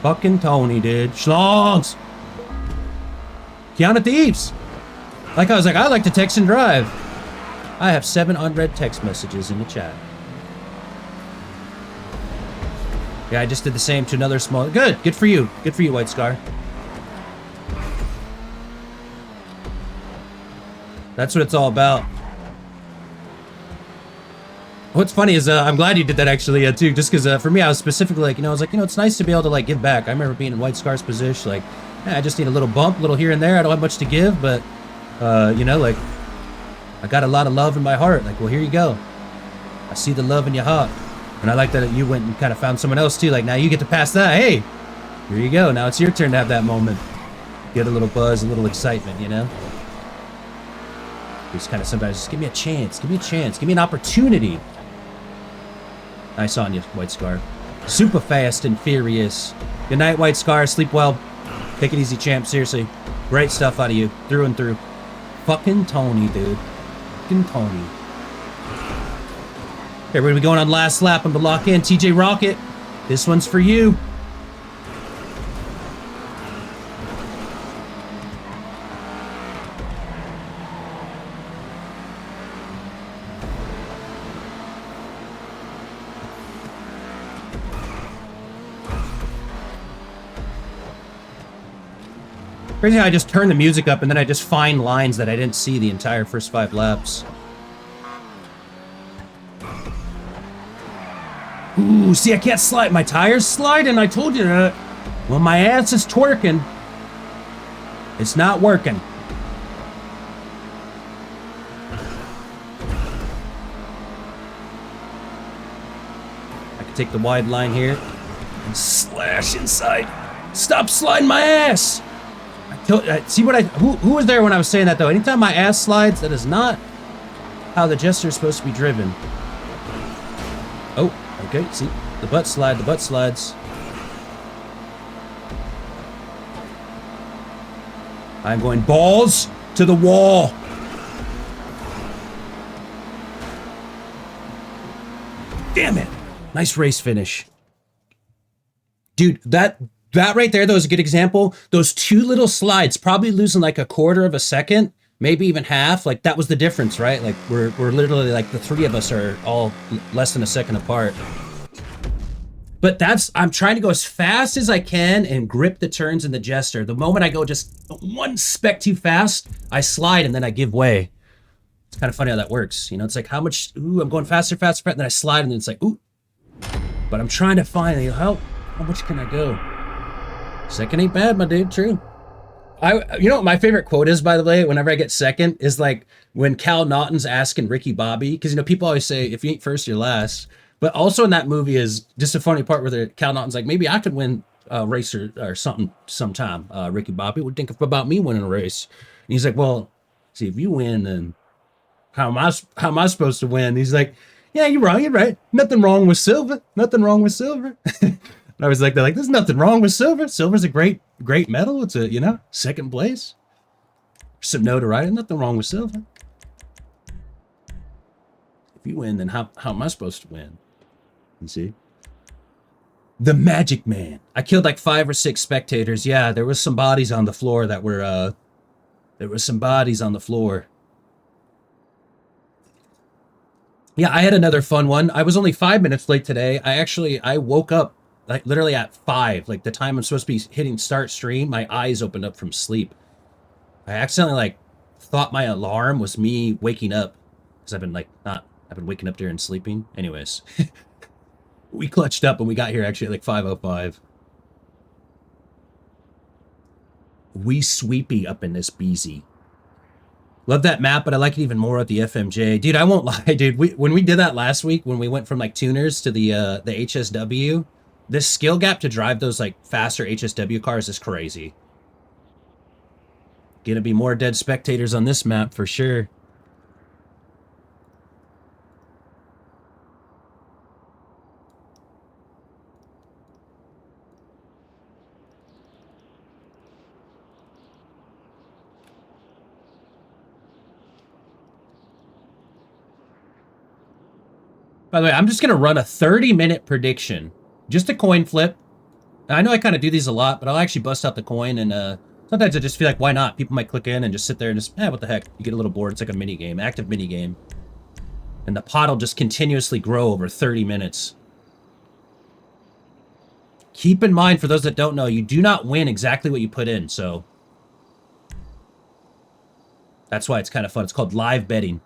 Fucking Tony, dude. Schlongs! Keanu Thieves! Like I was like, I like to text and drive. I have 7 unread text messages in the chat. Yeah, I just did the same to another small... Good! Good for you. Good for you, White Scar. That's what it's all about. What's funny is, I'm glad you did that actually, too, just because for me, I was specifically like, I was like, it's nice to be able to, like, give back. I remember being in White Scar's position, like, I just need a little bump, a little here and there. I don't have much to give, but, like, I got a lot of love in my heart. Like, well, here you go. I see the love in your heart. And I like that you went and kind of found someone else, too. Like, now you get to pass that. Hey, here you go. Now it's your turn to have that moment. Get a little buzz, a little excitement, Just kind of sometimes, just give me a chance. Give me a chance. Give me an opportunity. Nice on you, White Scar. Super fast and furious. Good night, White Scar. Sleep well. Take it easy, champ. Seriously. Great stuff out of you. Through and through. Fucking Tony, dude. Fucking Tony. Okay, we're going to be going on last lap. I'm going to lock in. TJ Rocket. This one's for you. Crazy how I just turn the music up and then I just find lines that I didn't see the entire first 5 laps. Ooh, see, I can't slide. My tire's sliding. I told you that. Well, my ass is twerking. It's not working. I can take the wide line here and slash inside. Stop sliding my ass! See what who was there when I was saying that though? Anytime my ass slides, that is not how the Jester is supposed to be driven. Oh, okay, see, the butt slides. I'm going balls to the wall. Damn it. Nice race finish. Dude, that right there, though, is a good example. Those 2 little slides, probably losing like a quarter of a second, maybe even half. Like, that was the difference, right? Like, we're literally, like, the 3 of us are all less than a second apart. But I'm trying to go as fast as I can and grip the turns in the Jester. The moment I go just 1 speck too fast, I slide and then I give way. It's kind of funny how that works. It's like how much, ooh, I'm going faster, and then I slide and then it's like, ooh. But I'm trying to find, how much can I go? Second ain't bad, my dude. True. You know what my favorite quote is, by the way, whenever I get second, is like when Cal Naughton's asking Ricky Bobby, because people always say if you ain't first, you're last. But also in that movie is just a funny part where Cal Naughton's like, maybe I could win a race or something sometime. Ricky Bobby would think about me winning a race. And he's like, well, see, if you win, then how am I supposed to win? He's like, yeah, you're wrong. You're right. Nothing wrong with silver. Nothing wrong with silver. I was like, there's nothing wrong with silver. Silver's a great medal. It's a, second place. Some notoriety. Nothing wrong with silver. If you win, then how am I supposed to win? You see? The Magic Man. I killed like 5 or 6 spectators. Yeah, there was some bodies on the floor that were, Yeah, I had another fun one. I was only 5 minutes late today. I woke up like literally at 5, like the time I'm supposed to be hitting start stream. My eyes opened up from sleep. I accidentally thought my alarm was me waking up because I've been waking up during sleeping. Anyways, we clutched up and we got here actually at 5:05. We sweepy up in this BZ. Love that map, but I like it even more at the FMJ. Dude, I won't lie, dude. When we did that last week, when we went from tuners to the HSW, this skill gap to drive those faster HSW cars is crazy. Gonna be more dead spectators on this map for sure. By the way, I'm just going to run a 30-minute prediction. Just a coin flip. I know I kind of do these a lot, but I'll actually bust out the coin and sometimes I just feel like, why not? People might click in and just sit there and just, what the heck? You get a little bored. It's like a mini game, active mini game. And the pot will just continuously grow over 30 minutes. Keep in mind, for those that don't know, you do not win exactly what you put in, so that's why it's kind of fun. It's called live betting.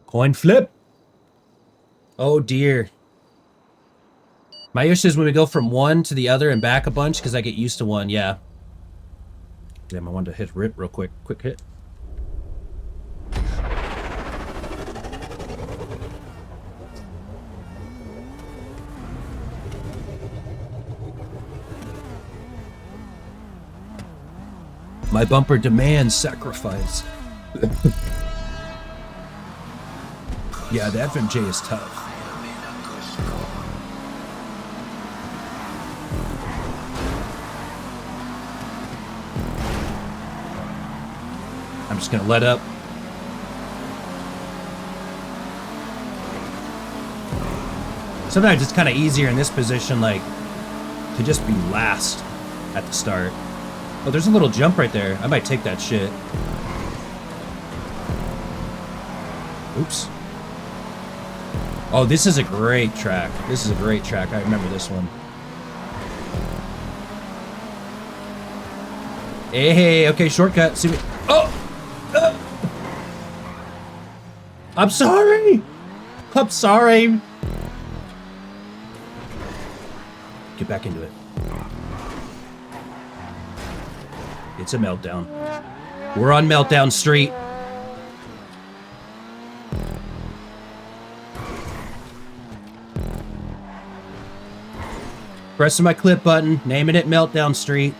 Coin flip. Oh, dear. My issue is when we go from one to the other and back a bunch, because I get used to one, yeah. Damn, I wanted to hit rip real quick. Quick hit. My bumper demands sacrifice. Yeah, the FMJ is tough. I'm just gonna let up. Sometimes it's kind of easier in this position, like, to just be last at the start. Oh, there's a little jump right there. I might take that shit. Oops. Oh, this is a great track. This is a great track. I remember this one. Hey, okay, shortcut. See me. Oh! I'm sorry! I'm sorry! Get back into it. It's a meltdown. We're on Meltdown Street. Pressing my clip button, naming it Meltdown Street.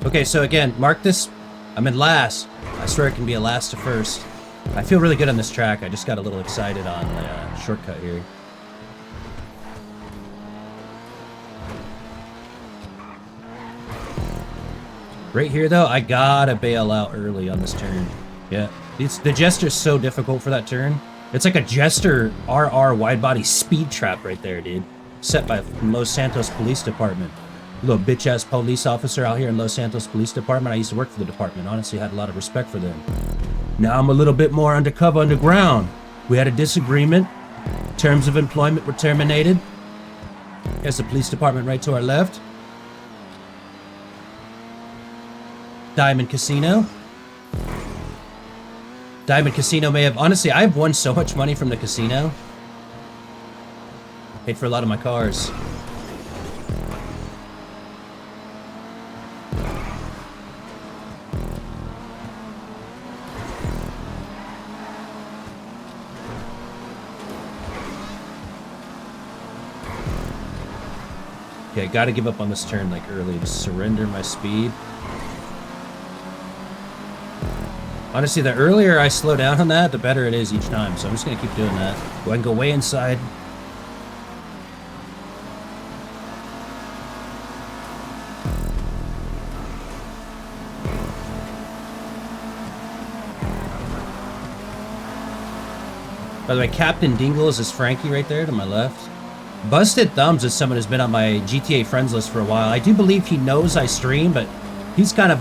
Okay, so again, mark this. I'm in last. I swear it can be a last to first. I feel really good on this track. I just got a little excited on the shortcut here. Right here, though, I gotta bail out early on this turn. Yeah, the Jester's so difficult for that turn. It's like a Jester RR wide-body speed trap right there, dude. Set by Los Santos Police Department. Little bitch-ass police officer out here in Los Santos Police Department. I used to work for the department. Honestly, I had a lot of respect for them. Now I'm a little bit more undercover underground. We had a disagreement. Terms of employment were terminated. There's the police department right to our left. Diamond Casino. Diamond Casino may have... Honestly, I've won so much money from the casino. Paid for a lot of my cars. Okay, I gotta give up on this turn like early to surrender my speed. Honestly, the earlier I slow down on that, the better it is each time. So I'm just gonna keep doing that. Go ahead and go way inside. By the way, Captain Dingles is Frankie right there to my left. Busted Thumbs is someone who's been on my GTA friends list for a while. I do believe he knows I stream, but he's kind of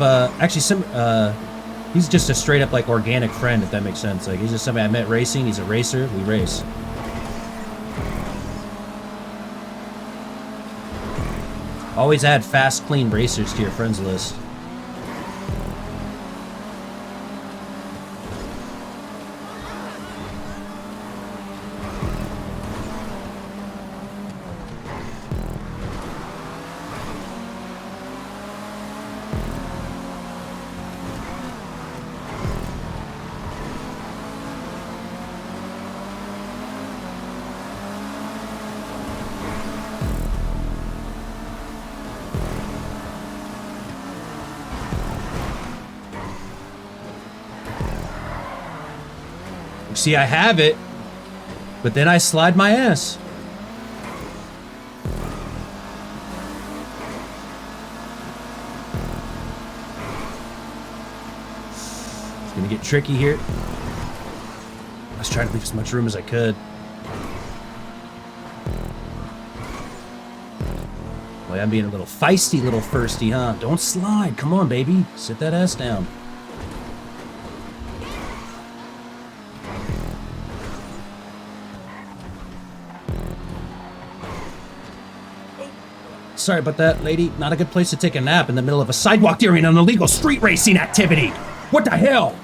he's just a straight up like organic friend, if that makes sense. Like, he's just somebody I met racing. He's a racer. We race. Always add fast, clean racers to your friends list. See, I have it, but then I slide my ass. It's gonna get tricky here. I was trying to leave as much room as I could. Boy, I'm being a little feisty, little firsty, huh? Don't slide. Come on, baby. Sit that ass down. Sorry about that, lady. Not a good place to take a nap in the middle of a sidewalk during an illegal street racing activity. What the hell?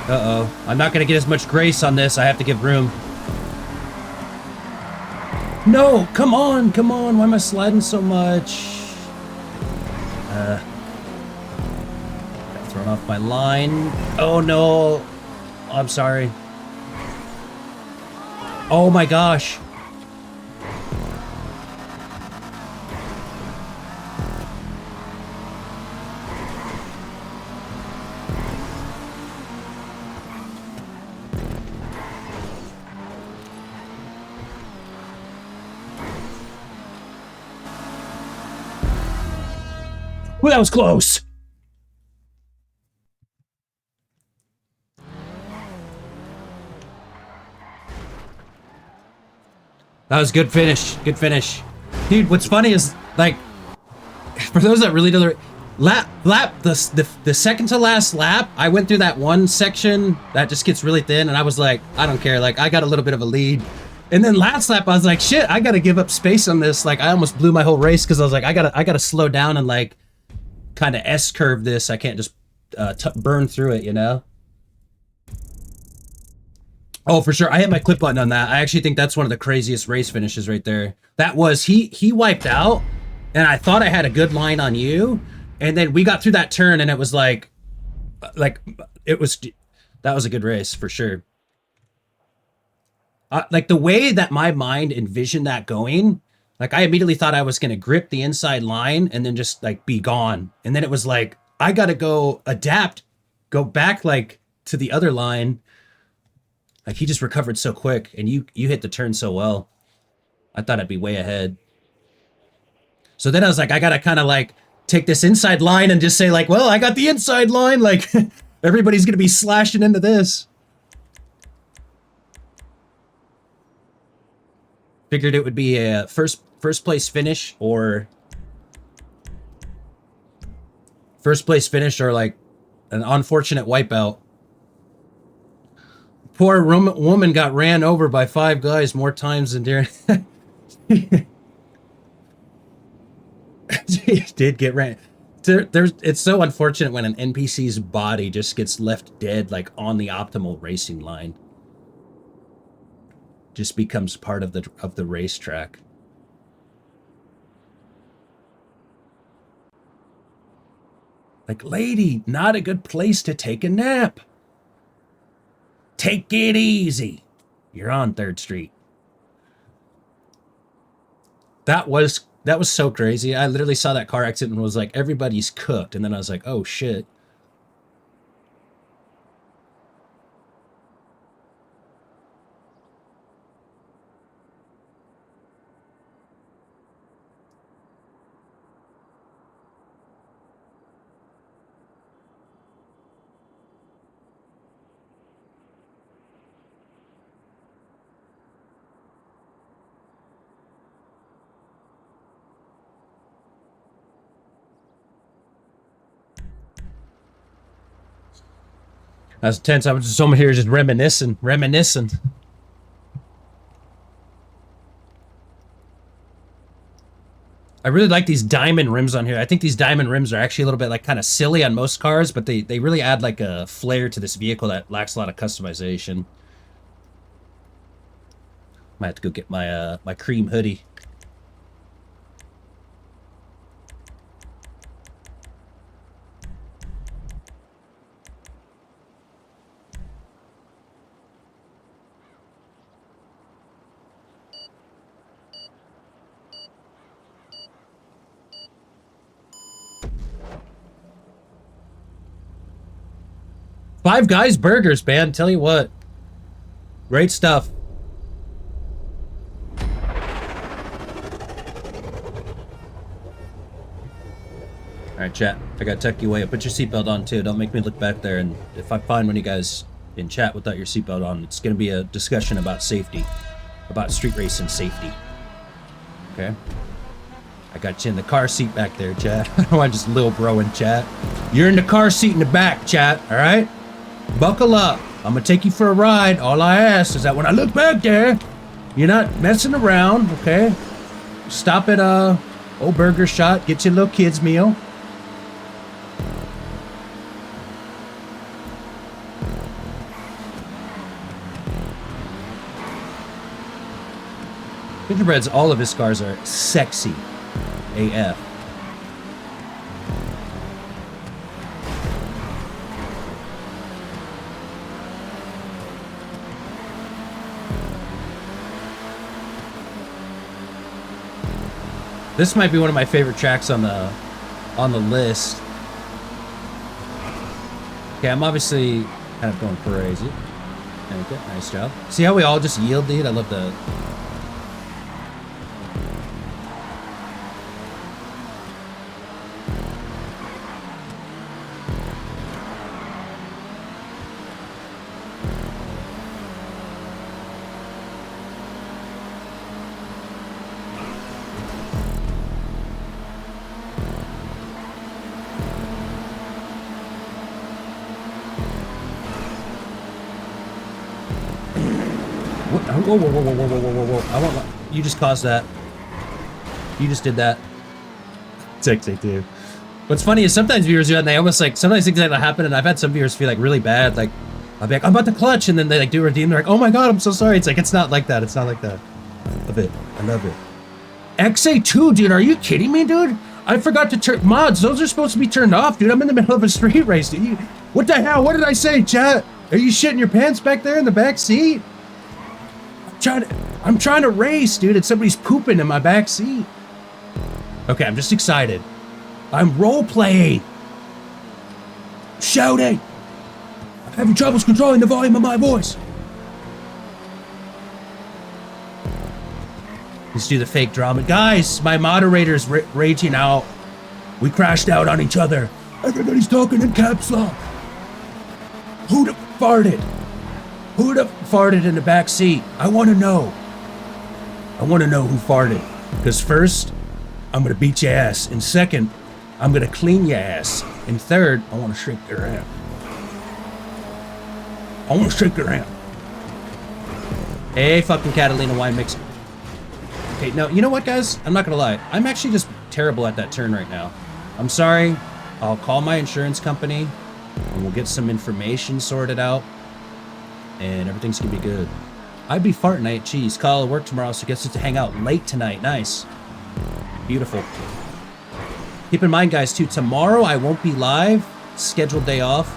Uh-oh. I'm not gonna get as much grace on this. I have to give room. No! Come on! Come on! Why am I sliding so much? Got thrown off my line. Oh, no. I'm sorry. Oh, my gosh. Well, that was close. That was good finish. Good finish. Dude, what's funny is, like, for those that really don't... the second to last lap, I went through that one section that just gets really thin, and I was like, I don't care. Like, I got a little bit of a lead. And then last lap, I was like, shit, I gotta give up space on this. Like, I almost blew my whole race because I was like, I gotta slow down and, like, kind of S-curve this. I can't just burn through it, you know? Oh, for sure. I hit my clip button on that. I actually think that's one of the craziest race finishes right there. That was, he wiped out, and I thought I had a good line on you, and then we got through that turn, and it was like, it was, that was a good race, for sure. Like, the way that my mind envisioned that going, like, I immediately thought I was going to grip the inside line and then just, like, be gone. And then it was like, I got to go adapt, go back, like, to the other line. Like, he just recovered so quick, and you hit the turn so well. I thought I'd be way ahead. So then I was like, I got to kind of, like, take this inside line and just say, like, well, I got the inside line. Like, everybody's going to be slashing into this. Figured it would be a first place finish or like an unfortunate wipeout. Poor woman got ran over by 5 guys more times than during. Did get ran. It's so unfortunate when an NPC's body just gets left dead, like on the optimal racing line. Just becomes part of the racetrack. Like, lady, not a good place to take a nap. Take it easy. You're on 3rd Street. That was so crazy. I literally saw that car accident and was like, everybody's cooked. And then I was like, oh shit. I was tense. I was just over here just reminiscing. I really like these diamond rims on here. I think these diamond rims are actually a little bit like kind of silly on most cars, but they really add like a flair to this vehicle that lacks a lot of customization. Might have to go get my my cream hoodie. Five Guys burgers, man. Tell you what. Great stuff. Alright, chat. I gotta tuck you away. Put your seatbelt on too. Don't make me look back there. And if I find one of you guys in chat without your seatbelt on, it's gonna be a discussion about safety. About street racing safety. Okay? I got you in the car seat back there, chat. I don't want just little bro in chat. You're in the car seat in the back, chat. Alright? Buckle up. I'm gonna take you for a ride. All I ask is that when I look back there, you're not messing around, okay? Stop at old burger shot, get your little kid's meal. Gingerbread's, all of his cars are sexy AF. This might be one of my favorite tracks on the list. Okay, I'm obviously kind of going crazy. Okay, nice job. See how we all just yield, dude? I love that. Whoa, whoa, whoa, whoa, whoa, whoa, whoa, whoa, whoa. I want you just caused that. You just did that. Sexy, too. What's funny is sometimes viewers do that and they almost like, sometimes things like that happen and I've had some viewers feel like really bad. Like, I'll be like, I'm about to clutch, and then they like do a redeem. They're like, oh my god, I'm so sorry. It's like, it's not like that. It's not like that. I love it. I love it. XA2, dude, are you kidding me, dude? I forgot to turn mods. Those are supposed to be turned off, dude. I'm in the middle of a street race, dude. What the hell? What did I say, chat? Are you shitting your pants back there in the back seat? I'm trying to race, dude, and somebody's pooping in my back seat. Okay, I'm just excited. I'm role-playing. Shouting. I'm having troubles controlling the volume of my voice. Let's do the fake drama. Guys, my moderator's raging out. We crashed out on each other. Everybody's talking in caps lock. Who the farted? Who the farted in the back seat? I want to know. I want to know who farted. Because first, I'm going to beat your ass. And second, I'm going to clean your ass. And third, I want to shake your hand. I want to shake your hand. Hey, fucking Catalina wine mixer. Okay, no, you know what, guys? I'm not going to lie. I'm actually just terrible at that turn right now. I'm sorry. I'll call my insurance company. And we'll get some information sorted out. And everything's gonna be good. I'd be farting, I ate cheese. Kyle will work tomorrow, so gets to hang out late tonight. Nice. Beautiful. Keep in mind, guys, too, tomorrow I won't be live. Scheduled day off.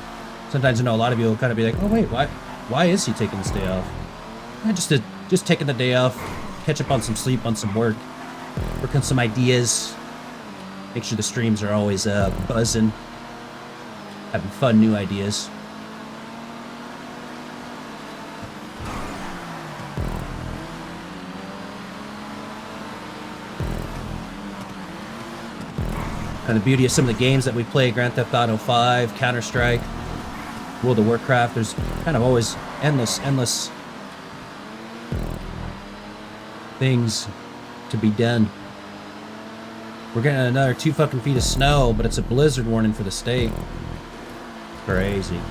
Sometimes I know a lot of you will kind of be like, oh, wait, why is he taking this day off? Just taking the day off. Catch up on some sleep, on some work. Work on some ideas. Make sure the streams are always buzzing. Having fun, new ideas. And the beauty of some of the games that we play, Grand Theft Auto 5, Counter-Strike, World of Warcraft, there's kind of always endless things to be done. We're getting another 2 fucking feet of snow, but it's a blizzard warning for the state. Crazy.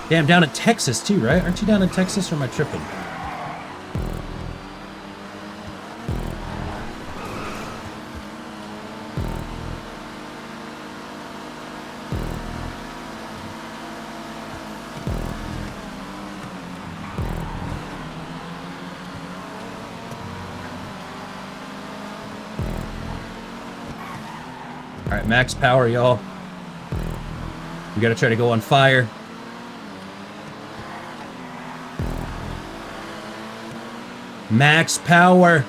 Damn, down in Texas too, right? Aren't you down in Texas, or am I tripping? right, max power, y'all. We gotta try to go on fire. Max power.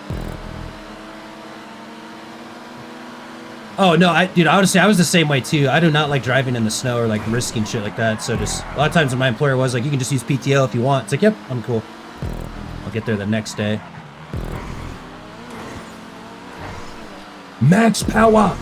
Oh no, dude, honestly, I was the same way too. I do not like driving in the snow or like risking shit like that. So just a lot of times when my employer was like, you can just use PTO if you want. It's like, yep, I'm cool. I'll get there the next day. Max power.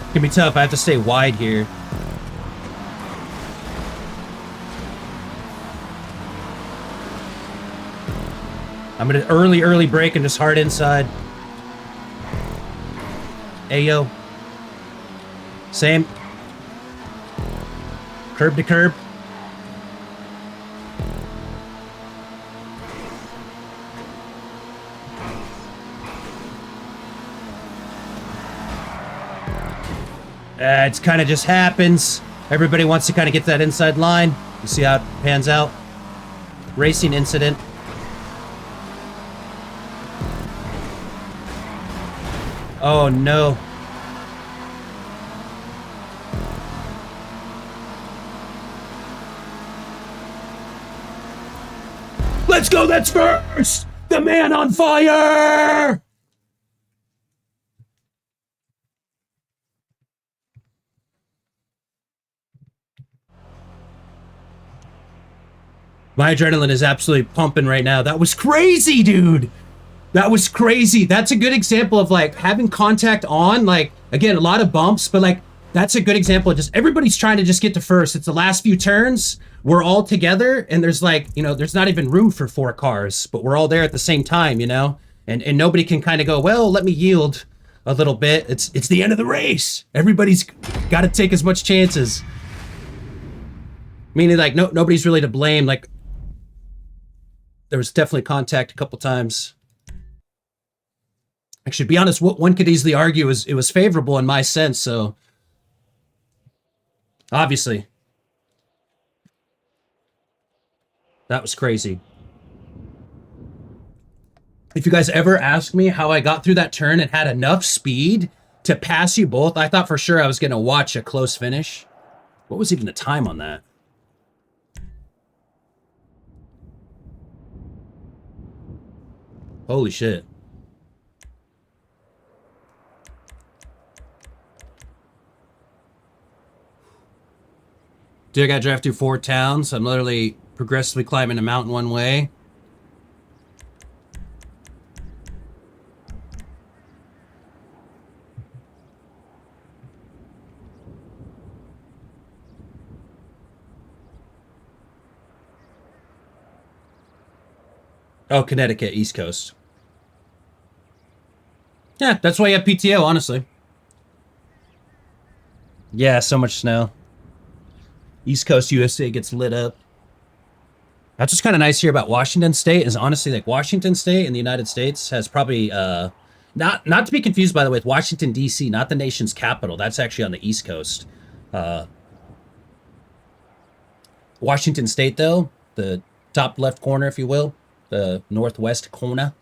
It can be tough. I have to stay wide here. I'm gonna early break and just hard inside. Ayo. Same. Curb to curb. It's kind of just happens. Everybody wants to kind of get that inside line. You see how it pans out. Racing incident. Oh no. Let's go, that's first! The man on fire! My adrenaline is absolutely pumping right now. That was crazy, dude. That was crazy. That's a good example of like having contact on, like, again, a lot of bumps, but like, that's a good example of just everybody's trying to just get to first. It's the last few turns. We're all together and there's like, you know, there's not even room for 4 cars, but we're all there at the same time, you know, and nobody can kind of go, well, let me yield a little bit. It's the end of the race. Everybody's got to take as much chances. Meaning like, nobody's really to blame. Like, there was definitely contact a couple times. Actually, to be honest, one could easily argue it was favorable in my sense, so obviously. That was crazy. If you guys ever ask me how I got through that turn and had enough speed to pass you both, I thought for sure I was going to watch a close finish. What was even the time on that? Holy shit. Dude, I gotta drive through 4 towns. I'm literally progressively climbing a mountain one way. Oh, Connecticut, East Coast. Yeah, that's why you have PTO, honestly. Yeah, so much snow. East Coast USA gets lit up. That's what's kind of nice here about Washington State is honestly like Washington State in the United States has probably not to be confused by the way with Washington D.C., not the nation's capital. That's actually on the East Coast. Washington State though, the top left corner if you will, the northwest corner.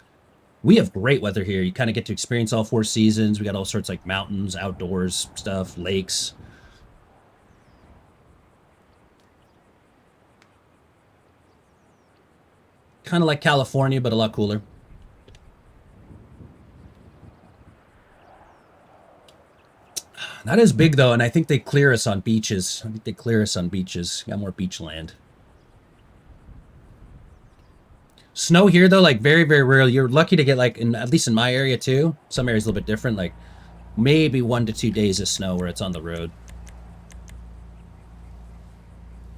We have great weather here. You kind of get to experience all 4 seasons. We got all sorts like mountains, outdoors stuff, lakes. Kind of like California, but a lot cooler. Not as big though, and I think they clear us on beaches. I think they clear us on beaches. Got more beach land. Snow here though, like very, very rare. You're lucky to get like at least in my area too. Some areas a little bit different, like maybe 1 to 2 days of snow where it's on the road.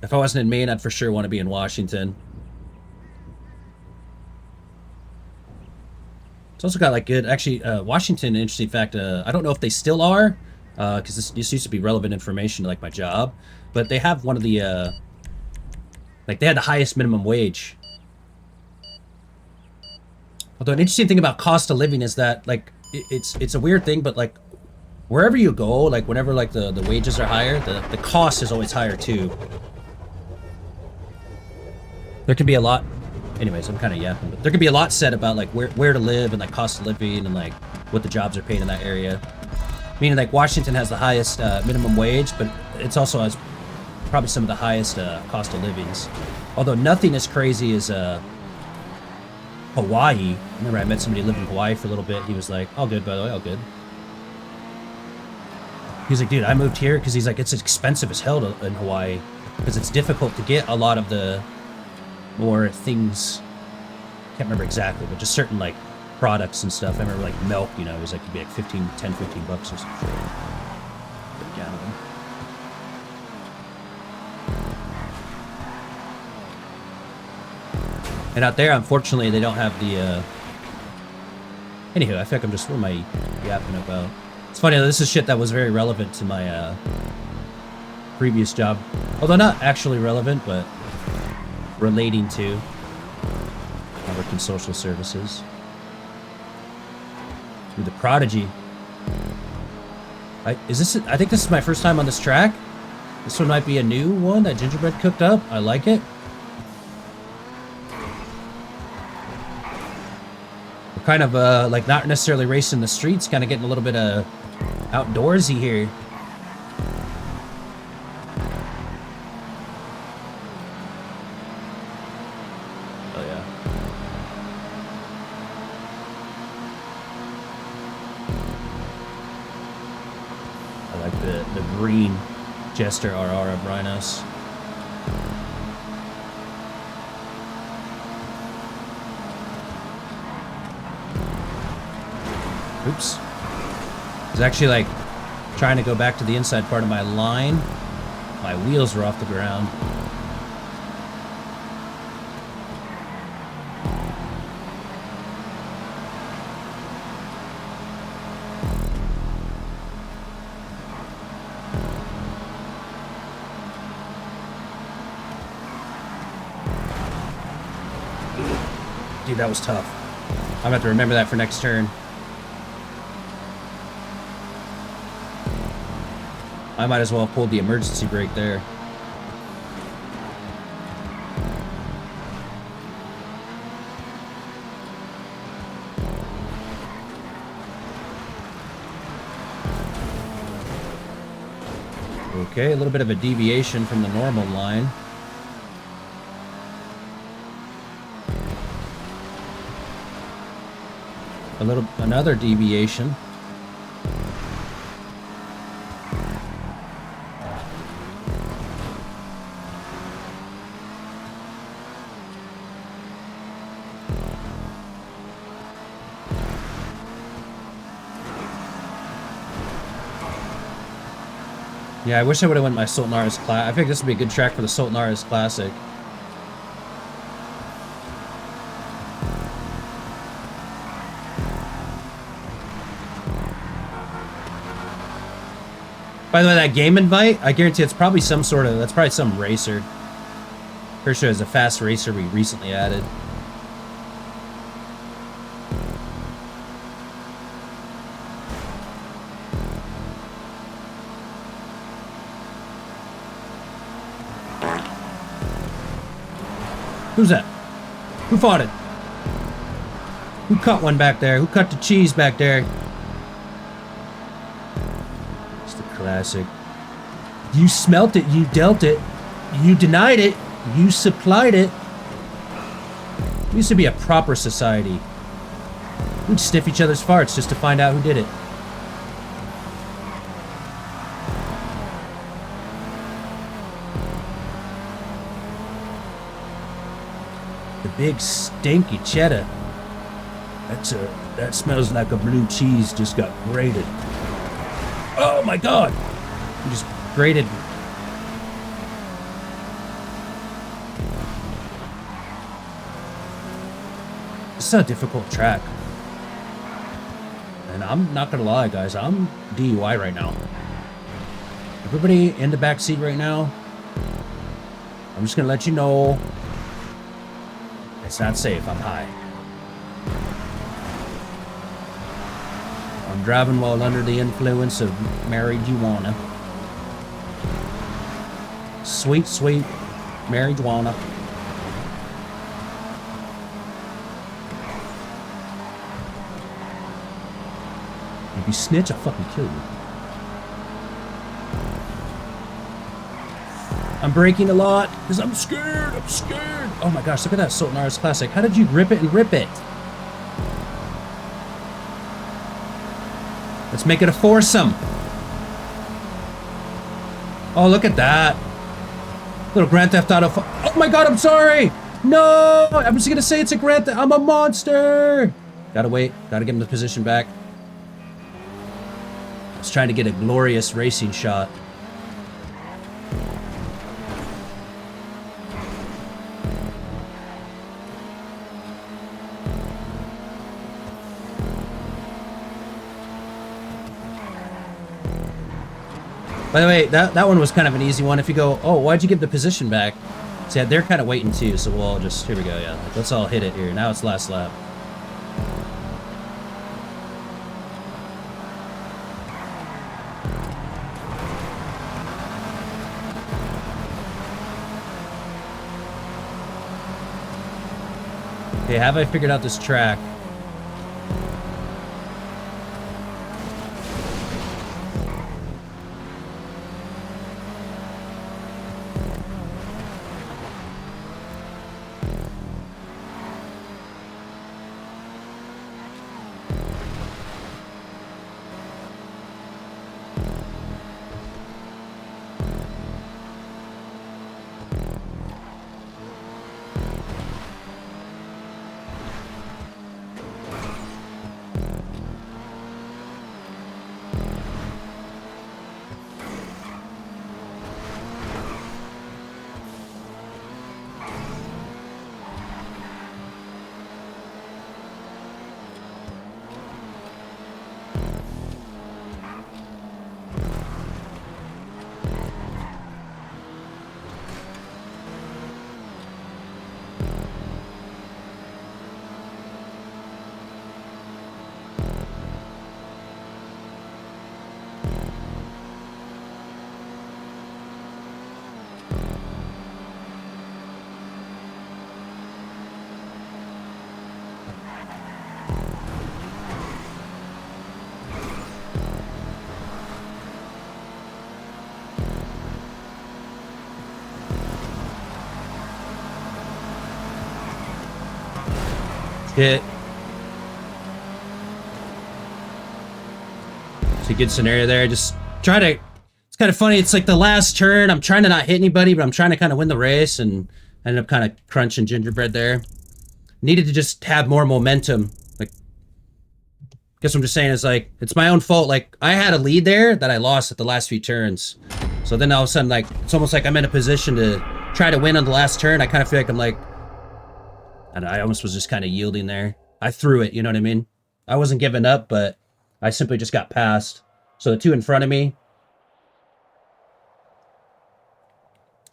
If I wasn't in Maine, I'd for sure want to be in Washington. It's also got like good, actually, Washington, interesting fact, I don't know if they still are, because this used to be relevant information to like my job, but they have one of the like they had the highest minimum wage. Although an interesting thing about cost of living is that like it's a weird thing, but like wherever you go, like whenever like the wages are higher, the cost is always higher too. There can be a lot. Anyways, I'm kind of yapping, but there can be a lot said about like where to live and like cost of living and like what the jobs are paying in that area. Meaning like Washington has the highest minimum wage, but it's also has probably some of the highest cost of livings. Although nothing as crazy as Hawaii. Remember I met somebody who lived in Hawaii for a little bit. He was like, all good, by the way, all good. He's like, dude, I moved here because he's like, it's expensive as hell in Hawaii because it's difficult to get a lot of the more things. Can't remember exactly, but just certain like products and stuff. I remember like milk, you know, it was like, it'd be like 15 bucks or some shit. And out there, unfortunately, they don't have the, Anywho, I feel like I'm just, what am I yapping about? It's funny, this is shit that was very relevant to my, previous job. Although not actually relevant, but relating to. I worked in social services. Through the Prodigy. I think this is my first time on this track. This one might be a new one that Gingerbread cooked up. I like it. We're kind of like not necessarily racing the streets, kind of getting a little bit outdoorsy here. Oh yeah. I like the green Jester RR of Rhinos. Oops. I was actually like trying to go back to the inside part of my line. My wheels were off the ground. Dude, that was tough. I'm gonna have to remember that for next turn. I might as well have pulled the emergency brake there. Okay, a little bit of a deviation from the normal line. Another deviation. Yeah, I wish I would have went my Sultanaris class. I think this would be a good track for the Sultanaris Classic. By the way, that game invite, I guarantee it's probably some sort of, that's probably some racer. Pretty sure it's a fast racer we recently added. Who's that? Who fought it? Who cut one back there? Who cut the cheese back there? It's the classic. You smelt it, you dealt it, you denied it, you supplied it. We used to be a proper society. We'd sniff each other's farts just to find out who did it. The big stinky cheddar. That smells like a blue cheese just got grated. Oh my god! You just grated. It's a difficult track. And I'm not gonna lie, guys, I'm DUI right now. Everybody in the back seat right now. I'm just gonna let you know it's not safe. I'm high. I'm driving while under the influence of marijuana. Sweet, sweet marijuana. If you snitch, I'll fucking kill you. I'm braking a lot because I'm scared. I'm scared. Oh my gosh, look at that Sultanaris Classic. How did you grip it and rip it? Let's make it a foursome. Oh, look at that. Little Grand Theft Auto. Oh my god, I'm sorry. No, I'm just gonna say it's a Grand Theft. I'm a monster. Gotta wait. Gotta get him the position back. I was trying to get a glorious racing shot. By the way, that one was kind of an easy one. If you go, oh, why'd you give the position back? See, yeah, they're kind of waiting too, so we'll all just, here we go, yeah. Let's all hit it here. Now it's last lap. Okay, have I figured out this track? Hit. It's a good scenario there. Just try to... It's kind of funny. It's like the last turn. I'm trying to not hit anybody, but I'm trying to kind of win the race, and ended up kind of crunching gingerbread there. Needed to just have more momentum. Like, guess what I'm just saying is like, it's my own fault. Like, I had a lead there that I lost at the last few turns. So then all of a sudden, like, it's almost like I'm in a position to try to win on the last turn. I kind of feel like I'm like... And I almost was just kind of yielding there. I threw it, you know what I mean? I wasn't giving up, but I simply just got passed. So the two in front of me.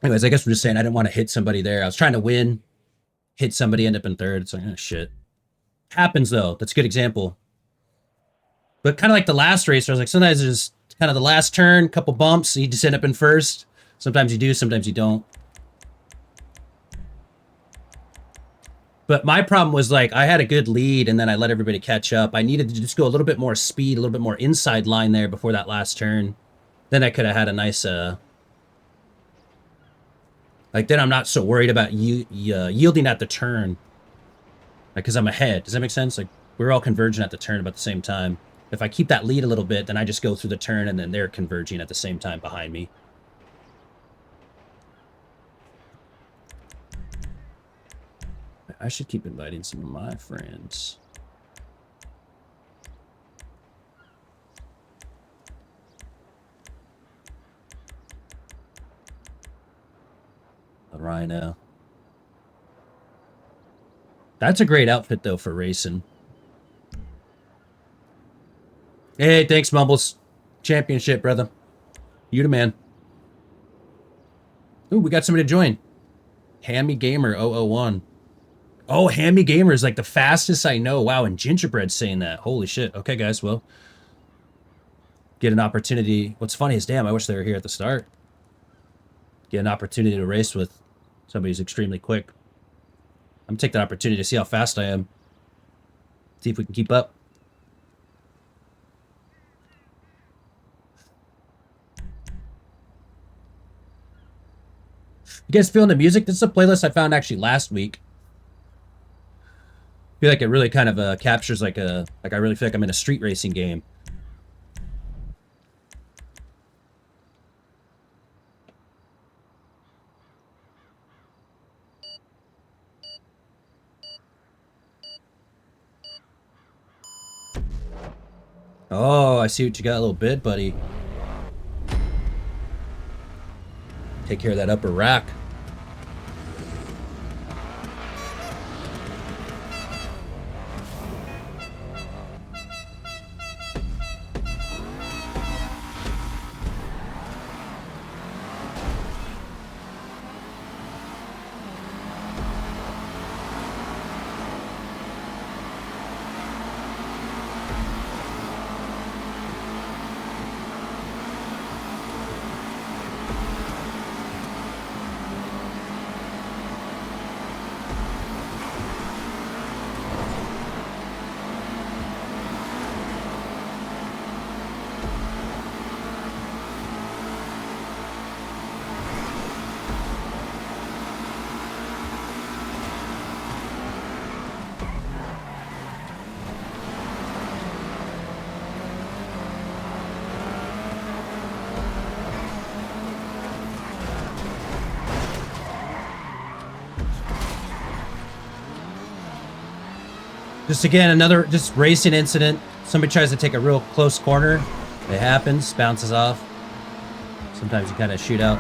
Anyways, I guess we're just saying I didn't want to hit somebody there. I was trying to win, hit somebody, end up in third. It's like, oh, shit. Happens, though. That's a good example. But kind of like the last race, I was like, sometimes it's just kind of the last turn, couple bumps, you just end up in first. Sometimes you do, sometimes you don't. But my problem was, like, I had a good lead, and then I let everybody catch up. I needed to just go a little bit more speed, a little bit more inside line there before that last turn. Then I could have had a nice, like, then I'm not so worried about yielding at the turn. Like, because I'm ahead. Does that make sense? Like, we're all converging at the turn about the same time. If I keep that lead a little bit, then I just go through the turn, and then they're converging at the same time behind me. I should keep inviting some of my friends. The Rhino. That's a great outfit, though, for racing. Hey, thanks, Mumbles. Championship, brother. You the man. Ooh, we got somebody to join. Hammy Gamer 001. Oh, Hammy Gamer is like the fastest I know. Wow, and Gingerbread's saying that. Holy shit. Okay, guys, well, get an opportunity. What's funny is, damn, I wish they were here at the start. Get an opportunity to race with somebody who's extremely quick. I'm gonna take that opportunity to see how fast I am. See if we can keep up. You guys feeling the music? This is a playlist I found actually last week. I feel like it really kind of captures like I really feel like I'm in a street racing game. Oh, I see what you got, a little bit, buddy. Take care of that upper rack. Just again, another just racing incident. Somebody tries to take a real close corner. It happens, bounces off. Sometimes you kind of shoot out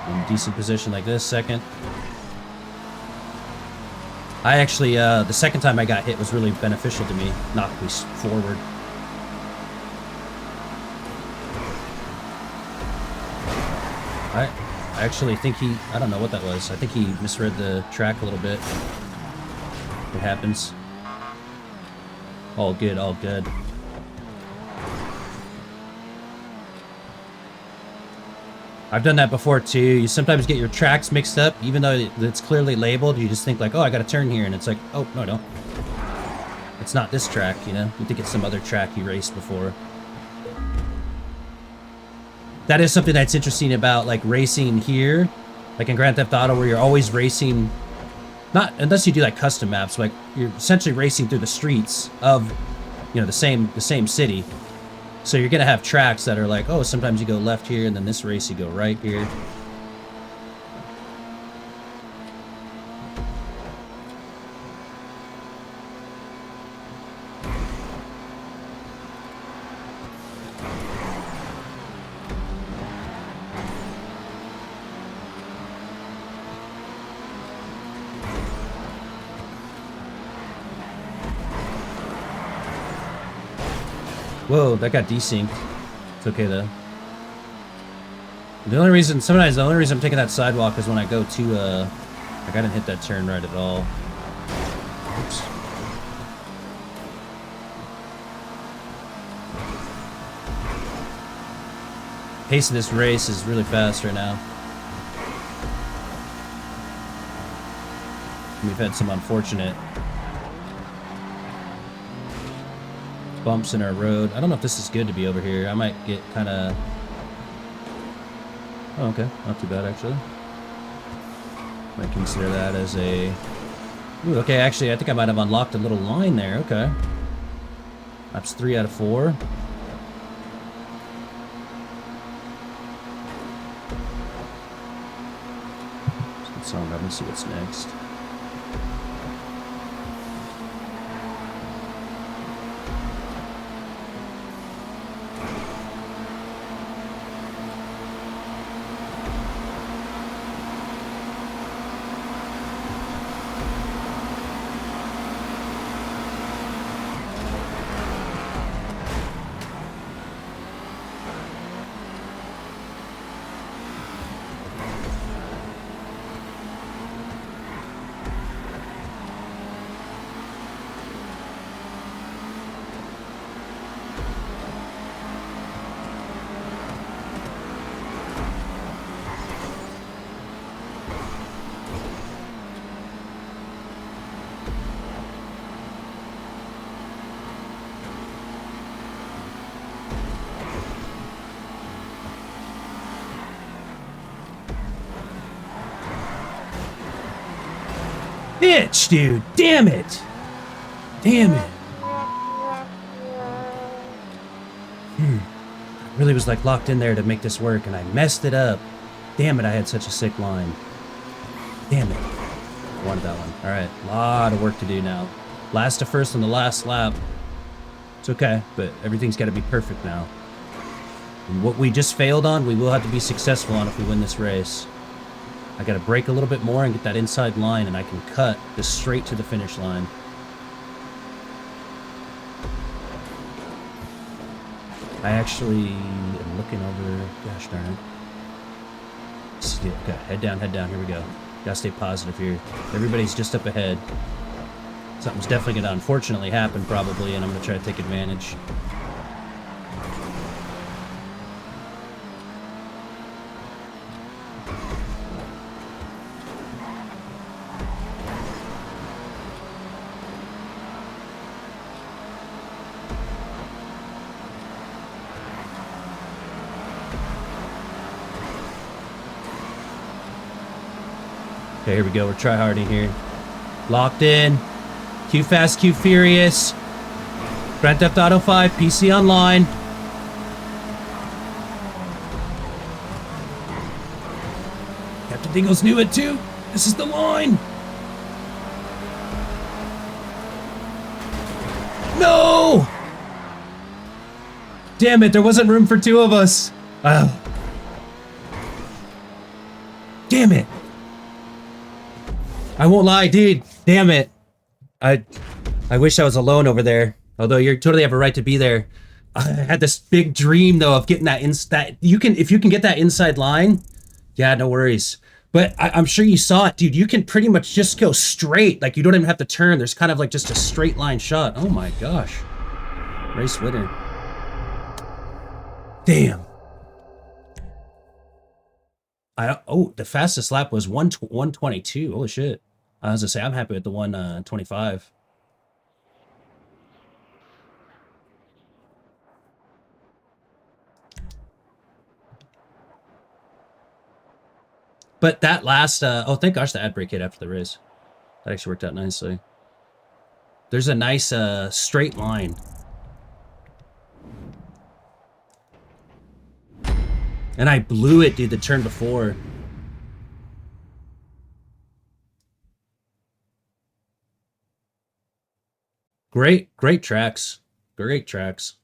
in decent position like this, second. I actually, the second time I got hit was really beneficial to me. Knocked me forward. I actually think I don't know what that was. I think he misread the track a little bit. It happens. All good, all good. I've done that before too. You sometimes get your tracks mixed up, even though it's clearly labeled. You just think like, oh, I got to turn here, and it's like, oh, no, I don't. It's not this track, you know? You think it's some other track you raced before. That is something that's interesting about like racing here, like in Grand Theft Auto, where you're always racing. Not unless you do like custom maps, like you're essentially racing through the streets of, you know, the same city. So you're gonna have tracks that are like, oh, sometimes you go left here, and then this race you go right here. Whoa, that got desynced. It's okay though. Sometimes the only reason I'm taking that sidewalk is when I go to, like I didn't hit that turn right at all. Oops. Pace of this race is really fast right now. We've had some unfortunate bumps in our road. I don't know if this is good to be over here. I might get kind of... Oh, okay. Not too bad, actually. Might consider that as a... Ooh, okay, actually, I think I might have unlocked a little line there. Okay. That's 3 out of 4. So let me see what's next. Bitch, dude. Damn it. Damn it. I really was like locked in there to make this work and I messed it up. Damn it, I had such a sick line. Damn it. I wanted that one. Alright, a lot of work to do now. Last to first on the last lap. It's okay, but everything's got to be perfect now. And what we just failed on, we will have to be successful on if we win this race. I got to brake a little bit more and get that inside line, and I can cut this straight to the finish line. I actually am looking over... Gosh darn it. Okay, head down, here we go. Gotta stay positive here. Everybody's just up ahead. Something's definitely gonna unfortunately happen probably, and I'm gonna try to take advantage. Okay, here we go. We're tryharding here. Locked in. Q Fast, Q Furious. Grand Theft Auto 5, PC Online. Captain Dingles knew it too. This is the line. No! Damn it, there wasn't room for two of us. Oh. Damn it. I won't lie, dude. Damn it. I wish I was alone over there. Although you totally have a right to be there. I had this big dream though of getting that if you can get that inside line, yeah, no worries. But I'm sure you saw it, dude. You can pretty much just go straight. Like you don't even have to turn. There's kind of like just a straight line shot. Oh my gosh. Race winner. Damn. The fastest lap was 122. Holy shit. I was gonna say I'm happy with the 125. But that last oh thank gosh the ad break hit after the race. That actually worked out nicely. There's a nice straight line. And I blew it, dude, the turn before. Great tracks. Great tracks.